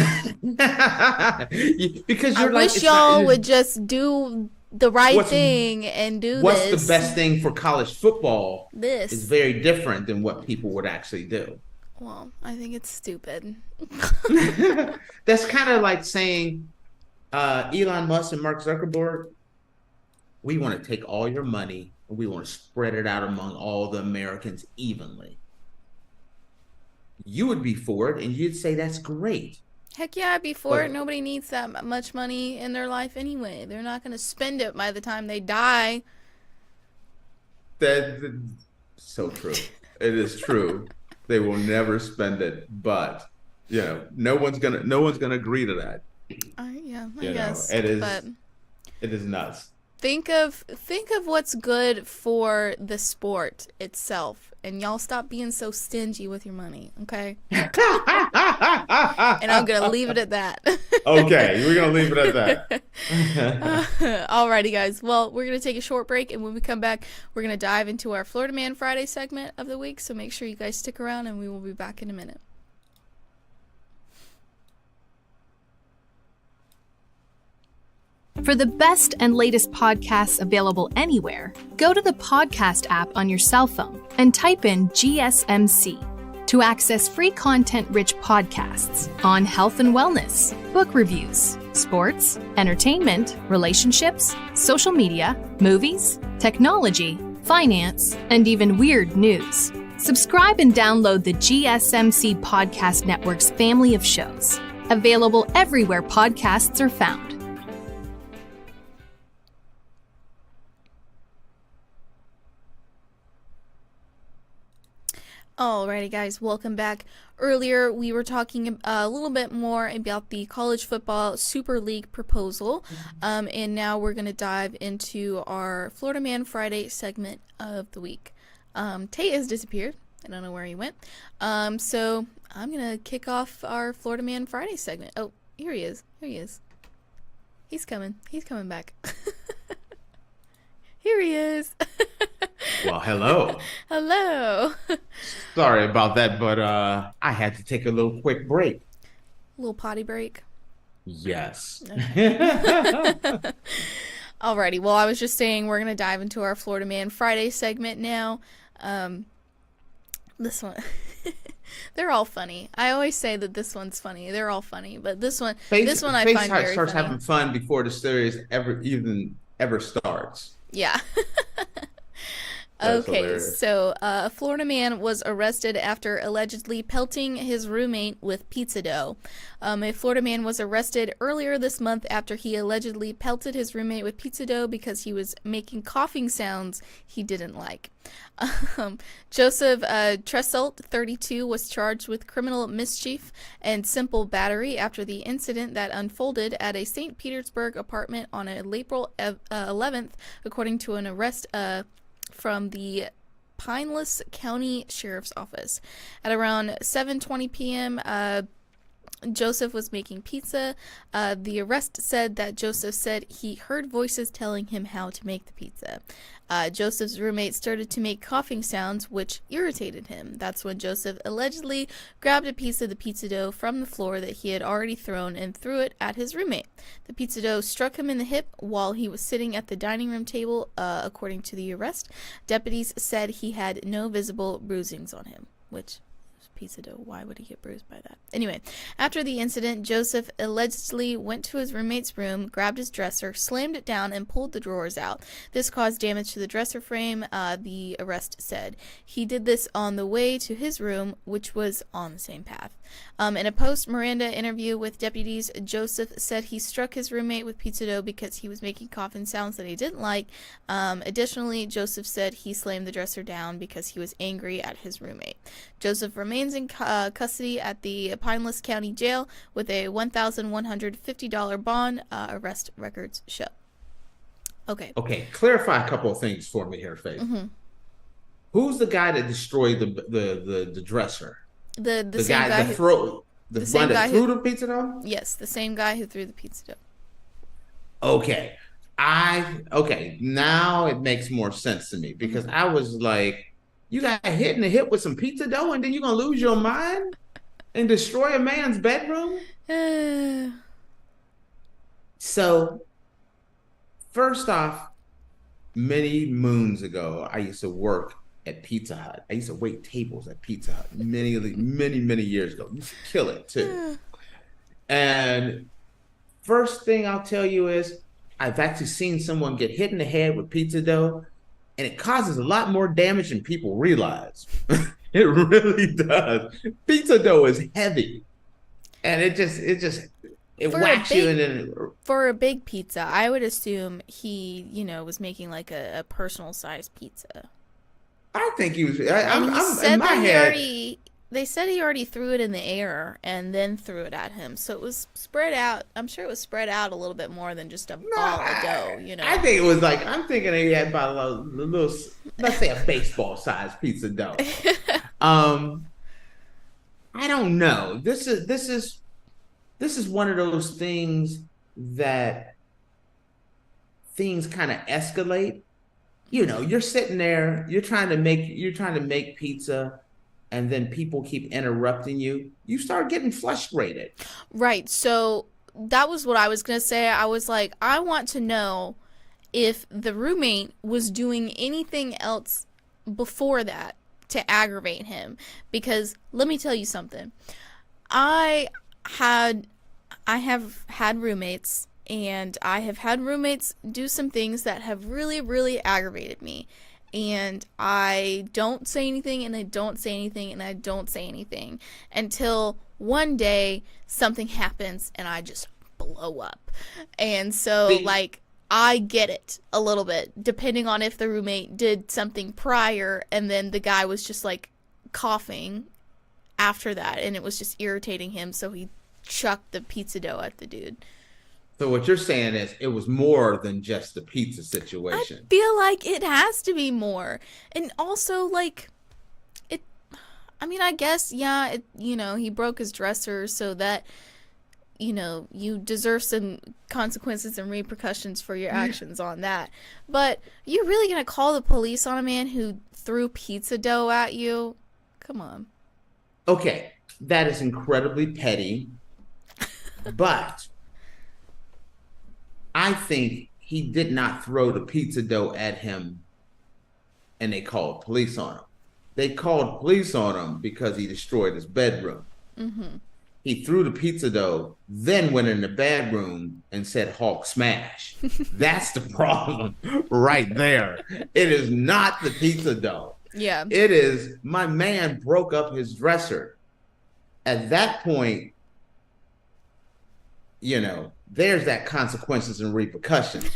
Because I you're like, wish y'all would just do the right what's thing and do what's this. the best thing for college football This. is very different than what people would actually do. Well, I think it's stupid. That's kind of like saying Elon Musk and Mark Zuckerberg, we want to take all your money and we want to spread it out among all the Americans evenly. You would be for it and you'd say that's great. Heck yeah, before nobody needs that much money in their life anyway. They're not going to spend it by the time they die. That's so true. It is true. They will never spend it, but no one's gonna agree to that. Yeah, I guess. It is. But it is nuts. think of what's good for the sport itself, and y'all stop being so stingy with your money, okay? And I'm gonna leave it at that. Okay, we're gonna leave it at that. Alrighty, guys. Well, we're gonna take a short break, and when we come back, we're gonna dive into our Florida Man Friday segment of the week. So make sure you guys stick around, and we will be back in a minute. For the best and latest podcasts available anywhere, go to the podcast app on your cell phone and type in GSMC to access free content-rich podcasts on health and wellness, book reviews, sports, entertainment, relationships, social media, movies, technology, finance, and even weird news. Subscribe and download the GSMC Podcast Network's family of shows, available everywhere podcasts are found. Alrighty, guys, welcome back. Earlier, we were talking a little bit more about the College Football Super League proposal, and now we're going to dive into our Florida Man Friday segment of the week. Tate has disappeared. I don't know where he went. So I'm going to kick off our Florida Man Friday segment. Oh, here he is. Here he is. He's coming. He's coming back. Here he is. Well, hello. Hello. Sorry about that, but I had to take a little quick break. Little potty break. Yes. Alrighty. Well, I was just saying we're gonna dive into our Florida Man Friday segment now. This one, they're all funny. I always say that this one's funny. They're all funny, but this one I find very starts funny. having fun before the series ever starts. Yeah. That's Okay, hilarious. so a Florida man was arrested after allegedly pelting his roommate with pizza dough. A Florida man was arrested earlier this month after he allegedly pelted his roommate with pizza dough because he was making coughing sounds he didn't like. Joseph Tresselt, 32, was charged with criminal mischief and simple battery after the incident that unfolded at a St. Petersburg apartment on April 11th, according to an arrest from the Pinellas County Sheriff's Office. At around 7:20 p.m., Joseph was making pizza. The arrest said that Joseph said he heard voices telling him how to make the pizza. Joseph's roommate started to make coughing sounds, which irritated him. That's when Joseph allegedly grabbed a piece of the pizza dough from the floor that he had already thrown and threw it at his roommate. The pizza dough struck him in the hip while he was sitting at the dining room table, according to the arrest. Deputies said he had no visible bruisings on him, which... pizza dough. Why would he get bruised by that? Anyway, after the incident, Joseph allegedly went to his roommate's room, grabbed his dresser, slammed it down, and pulled the drawers out. This caused damage to the dresser frame, the arrest said. He did this on the way to his room, which was on the same path. In a post-Miranda interview with deputies, Joseph said he struck his roommate with pizza dough because he was making coughing sounds that he didn't like. Additionally, Joseph said he slammed the dresser down because he was angry at his roommate. Joseph remains in custody at the Pinellas County Jail with a $1,150 bond, arrest records show. Okay. Okay, clarify a couple of things for me here, Faith. Mm-hmm. Who's the guy that destroyed the dresser? The The same guy guy that who, the same one guy that who- threw the pizza dough? yes, the same guy who threw the pizza dough. Okay. Now it makes more sense to me because I was like, You got hit in the hip with some pizza dough, and then you're gonna lose your mind and destroy a man's bedroom? So, first off, many moons ago, I used to work at Pizza Hut. I used to wait tables at Pizza Hut many years ago. Used to kill it too. And first thing I'll tell you is I've actually seen someone get hit in the head with pizza dough, and it causes a lot more damage than people realize. It really does. Pizza dough is heavy, and it whacks you. And then for a big pizza, I would assume he, was making like a personal size pizza. I think he was. They said he already threw it in the air and then threw it at him, so it was spread out. I'm sure it was spread out a little bit more than just a ball of dough. I think it was like, I'm thinking he had about a little, let's say a baseball sized pizza dough. I don't know. This is one of those things that things kind of escalate. You're sitting there, you're trying to make pizza, and then people keep interrupting you. You start getting frustrated. Right. So that was what I was going to say. I was like, I want to know if the roommate was doing anything else before that to aggravate him. Because let me tell you something. I have had roommates, and I have had roommates do some things that have really, really aggravated me. And I don't say anything, and I don't say anything, and I don't say anything until one day something happens and I just blow up. And so, I get it a little bit, depending on if the roommate did something prior, and then the guy was just, coughing after that, and it was just irritating him, so he chucked the pizza dough at the dude. So what you're saying is it was more than just the pizza situation. I feel like it has to be more. And also, I guess, he broke his dresser, so that, you deserve some consequences and repercussions for your actions on that. But you're really going to call the police on a man who threw pizza dough at you? Come on. Okay, that is incredibly petty, but I think he did not throw the pizza dough at him and they called police on him. They called police on him because he destroyed his bedroom. Mm-hmm. He threw the pizza dough, then went in the bedroom and said, "Hulk smash." That's the problem right there. It is not the pizza dough. Yeah. It is, my man broke up his dresser. At that point, there's that consequences and repercussions.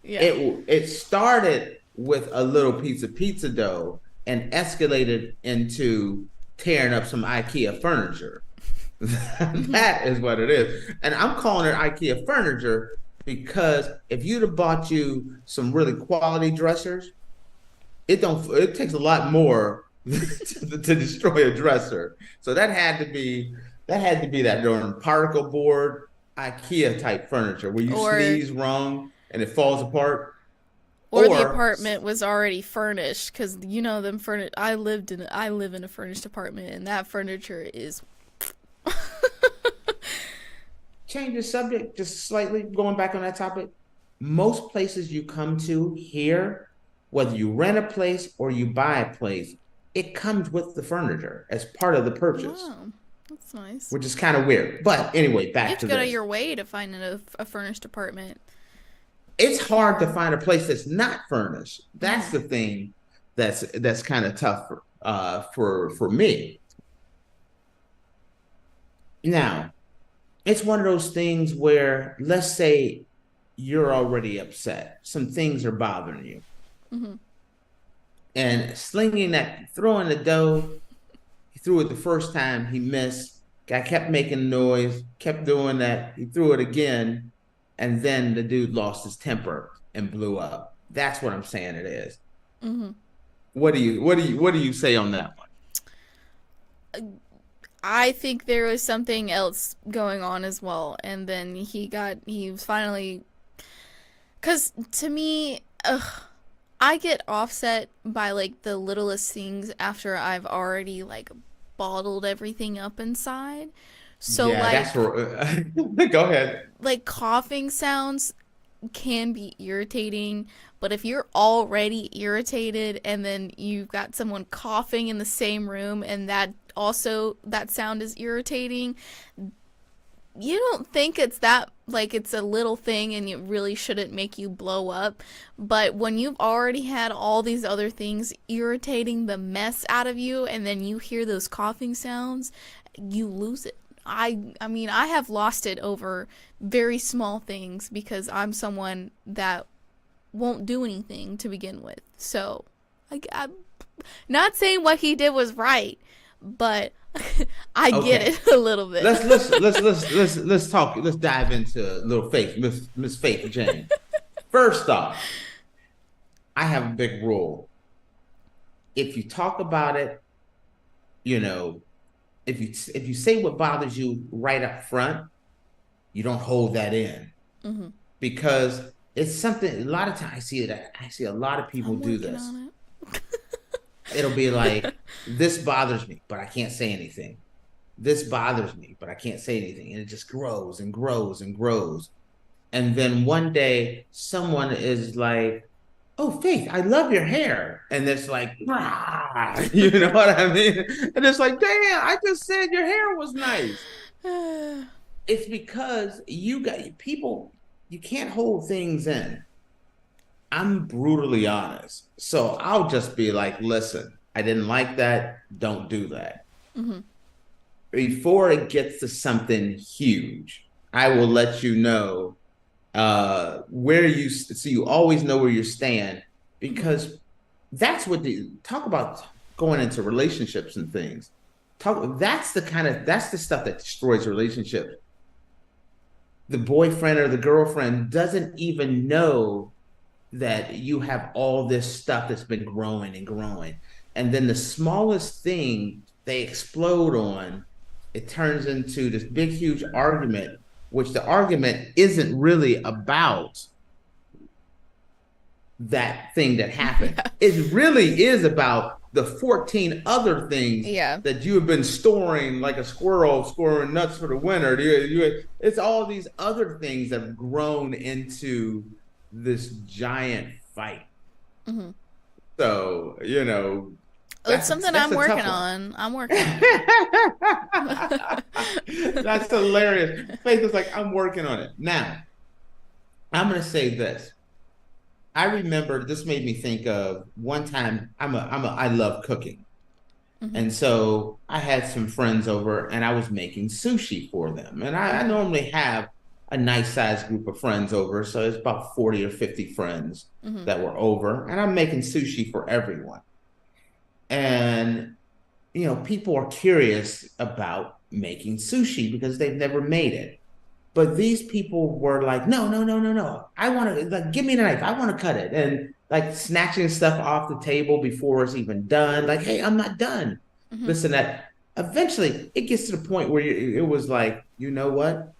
Yeah. It started with a little piece of pizza dough and escalated into tearing up some IKEA furniture. That is what it is. And I'm calling it IKEA furniture because if you'd have bought you some really quality dressers, it takes a lot more to destroy a dresser. So that had to be that darn particle board IKEA type furniture where you sneeze wrong and it falls apart. Or the apartment was already furnished, because them I live in a furnished apartment, and that furniture is. Change the subject just slightly, going back on that topic. Most places you come to here, whether you rent a place or you buy a place, it comes with the furniture as part of the purchase. Wow, that's nice. Which is kind of weird. But anyway, back to this. You have to go out of your way to find a furnished apartment. It's hard to find a place that's not furnished. That's the thing that's kind of tough for me. Now, it's one of those things where, let's say you're already upset. Some things are bothering you. Mm-hmm. And throwing the dough, he threw it the first time, he missed. Guy kept making noise, kept doing that. He threw it again, and then the dude lost his temper and blew up. That's what I'm saying it is. Mm-hmm. What do you say on that one? I think there was something else going on as well, and then he was finally, because to me, I get offset by like the littlest things after I've already like bottled everything up inside. So Yeah, like that's where. Go ahead. like coughing sounds can be irritating, but if you're already irritated and then you've got someone coughing in the same room and that sound is irritating, you don't think it's that, like, it's a little thing and it really shouldn't make you blow up. But when you've already had all these other things irritating the mess out of you and then you hear those coughing sounds, you lose it. I mean, I have lost it over very small things because I'm someone that won't do anything to begin with. So I'm not saying what he did was right, but I get it a little bit. Let's talk. Let's dive into little Faith, Miss Faith Jane. First off, I have a big rule. If you talk about it, you know, if you say what bothers you right up front, you don't hold that in, because it's something. A lot of times I see a lot of people do this. It'll be like, this bothers me, but I can't say anything. This bothers me, but I can't say anything. And it just grows and grows and grows. And then one day someone is like, oh, Faith, I love your hair. And it's like, rah, you know what I mean? And it's like, damn, I just said your hair was nice. It's because you can't hold things in. I'm brutally honest. So I'll just be like, listen, I didn't like that. Don't do that. Before it gets to something huge, I will let you know so you always know where you stand, because that's what talk about going into relationships and things. That's the stuff that destroys relationships. The boyfriend or the girlfriend doesn't even know that you have all this stuff that's been growing and growing. And then the smallest thing they explode on, it turns into this big, huge argument, which the argument isn't really about that thing that happened. It really is about the 14 other things that you have been storing like a squirrel storing nuts for the winter. It's all these other things that have grown into this giant fight. So, you know, it's something I'm working on. That's hilarious. Faith is like, I'm working on it. Now, I'm going to say this. I remember, this made me think of one time. I love cooking. And so I had some friends over and I was making sushi for them. And I normally have a nice sized group of friends over. So it's about 40 or 50 friends that were over, and I'm making sushi for everyone. And, you know, people are curious about making sushi because they've never made it. But these people were like, no. I want to, like, give me the knife. I want to cut it. And like snatching stuff off the table before it's even done. Like, hey, I'm not done. Listen, that eventually it gets to the point where it was like, you know what?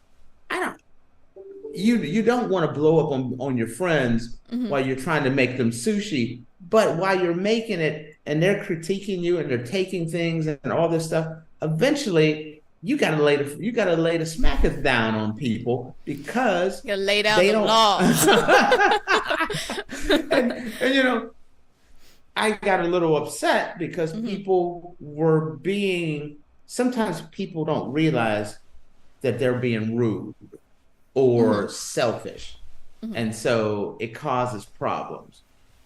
You don't want to blow up on your friends while you're trying to make them sushi. But while you're making it and they're critiquing you and they're taking things and all this stuff, eventually you gotta lay the smackers down on people, because you gotta lay down the law. and you know, I got a little upset because people were sometimes people don't realize that they're being rude or selfish. And so it causes problems.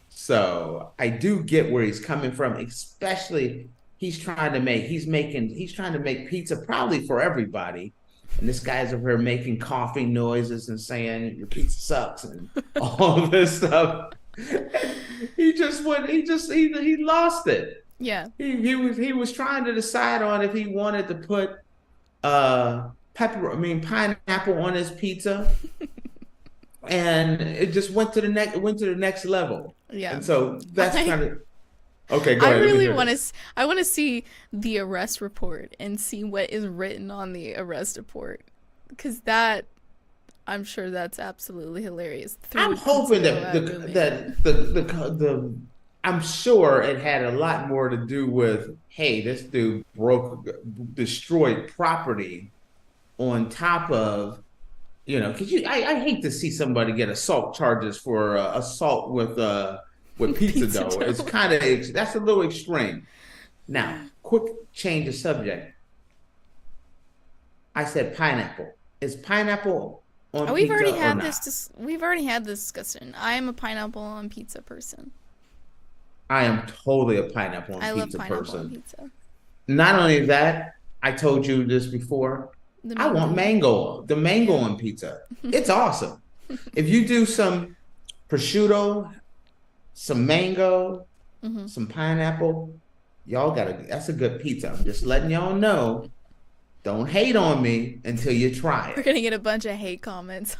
So I do get where he's coming from, especially he's trying to make pizza probably for everybody. And this guy's over here making coughing noises and saying your pizza sucks and all this stuff. He lost it. Yeah. He was trying to decide on if he wanted to put pineapple on his pizza. And it just went to the next level. Yeah. And so that's kind of okay. Go ahead. I want to see the arrest report and see what is written on the arrest report, because I'm sure that's absolutely hilarious. I'm hoping that I'm sure it had a lot more to do with, hey, this dude destroyed property on top of, because I hate to see somebody get assault charges for assault with pizza dough. It's kind of, that's a little extreme. Now, quick change of subject. I said pineapple. Is pineapple on we've pizza already or had not? we've already had this discussion. I am a pineapple on pizza person. I am totally a pineapple on I love pizza pineapple person. on pizza. Not only that, I told you this before. I want the mango on pizza. It's awesome. If you do some prosciutto, some mango, some pineapple, that's a good pizza. I'm just letting y'all know. Don't hate on me until you try We're it. going to get a bunch of hate comments.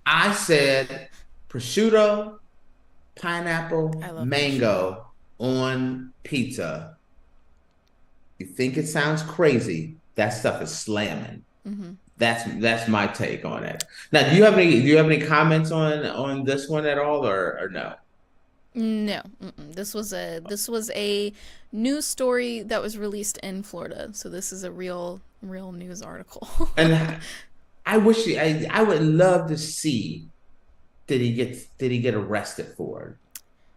I said prosciutto, pineapple, mango on pizza. You think it sounds crazy? That stuff is slamming. That's my take on it. Now, do you have any comments on this one at all, or no? No, this was a news story that was released in Florida, so this is a real news article. And I would love to see, did he get arrested for it?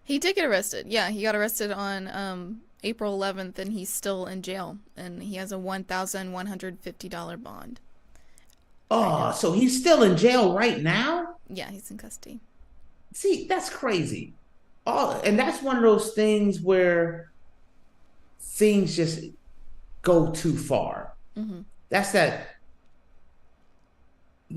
He did get arrested. Yeah, he got arrested on April 11th, and he's still in jail, and he has a $1,150 bond. Oh, so he's still in jail right now? Yeah, he's in custody. See, that's crazy. Oh, and that's one of those things where things just go too far. That's that. A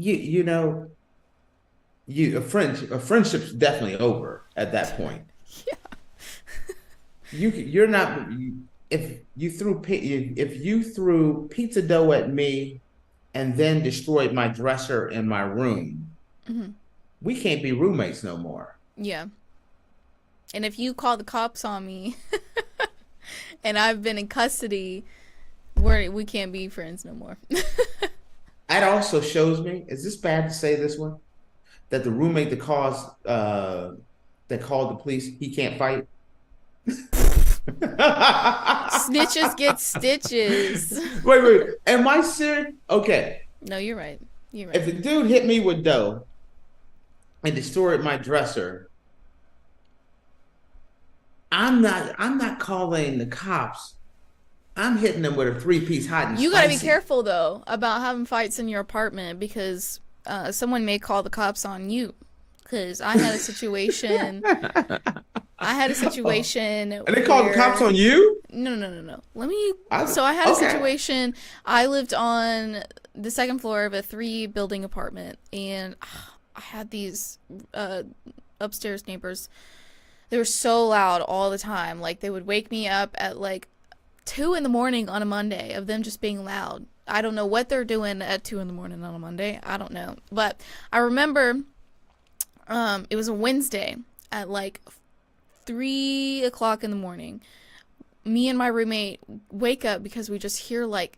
friendship's definitely over at that point. Yeah. You're not. If you threw pizza dough at me, and then destroyed my dresser in my room, we can't be roommates no more. Yeah. And if you call the cops on me and I've been in custody, we can't be friends no more. That also shows me, is this bad to say this one? That the roommate that called the police, he can't fight? Snitches get stitches. Wait. Am I serious? Okay. No, you're right. You're right. If a dude hit me with dough and destroyed my dresser, I'm not calling the cops. I'm hitting them with a 3-piece hot and spicy. You gotta be careful though about having fights in your apartment, because someone may call the cops on you. Because I had a situation. And they called the cops on you? No. I had a situation. I lived on the second floor of a 3-building apartment, and I had these upstairs neighbors. They were so loud all the time. Like, they would wake me up at like 2 a.m. on a Monday of them just being loud. I don't know what they're doing at 2 a.m. on a Monday. I don't know. But I remember it was a Wednesday at like 3 o'clock in the morning. Me and my roommate wake up because we just hear like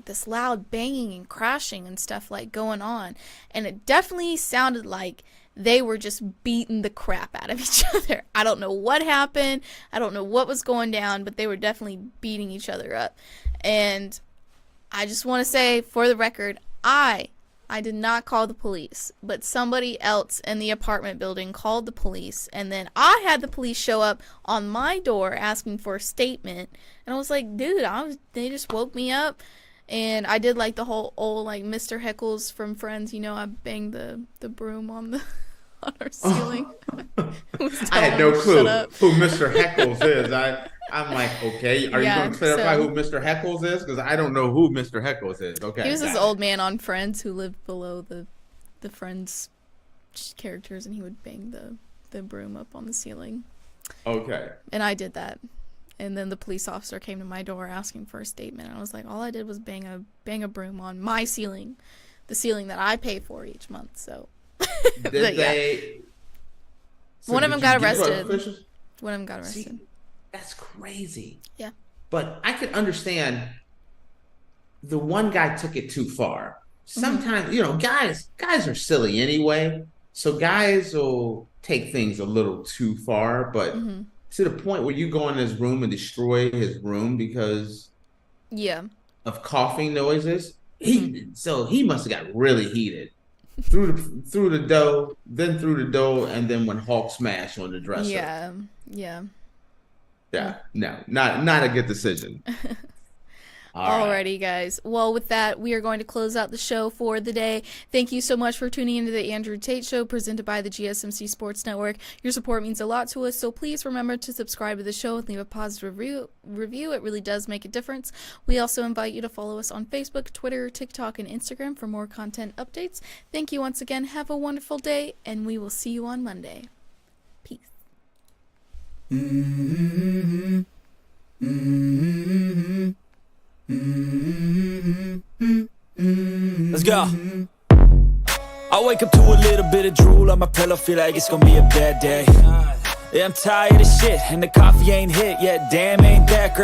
this loud banging and crashing and stuff like going on. And it definitely sounded like they were just beating the crap out of each other. I don't know what happened. I don't know what was going down, but they were definitely beating each other up. And I just want to say, for the record, I did not call the police, but somebody else in the apartment building called the police, and then I had the police show up on my door asking for a statement. And I was like, dude, they just woke me up. And I did like the whole old like Mr. Heckles from Friends, I banged the broom on our ceiling. I had no clue who Mr. Heckles is. I'm like, okay, are you going to clarify who Mr. Heckles is? Because I don't know who Mr. Heckles is. Okay, he was this old man on Friends who lived below the Friends characters, and he would bang the broom up on the ceiling. Okay. And I did that. And then the police officer came to my door asking for a statement. I was like, all I did was bang a broom on my ceiling, the ceiling that I pay for each month. So, one of them got arrested. One of them got arrested. See, that's crazy. Yeah. But I could understand the one guy took it too far. sometimes, guys are silly anyway. So guys will take things a little too far, but to the point where you go in his room and destroy his room because of coughing noises. So he must have got really heated. Through the door, and then when Hulk smashed on the dresser. Yeah. No, not a good decision. Alrighty, guys. Well, with that, we are going to close out the show for the day. Thank you so much for tuning into the Andrew Tate Show presented by the GSMC Sports Network. Your support means a lot to us, so please remember to subscribe to the show and leave a positive review. It really does make a difference. We also invite you to follow us on Facebook, Twitter, TikTok, and Instagram for more content updates. Thank you once again. Have a wonderful day, and we will see you on Monday. Peace. Let's go. I wake up to a little bit of drool on my pillow, feel like it's gonna be a bad day. Yeah, I'm tired of shit, and the coffee ain't hit yet, damn, ain't that great.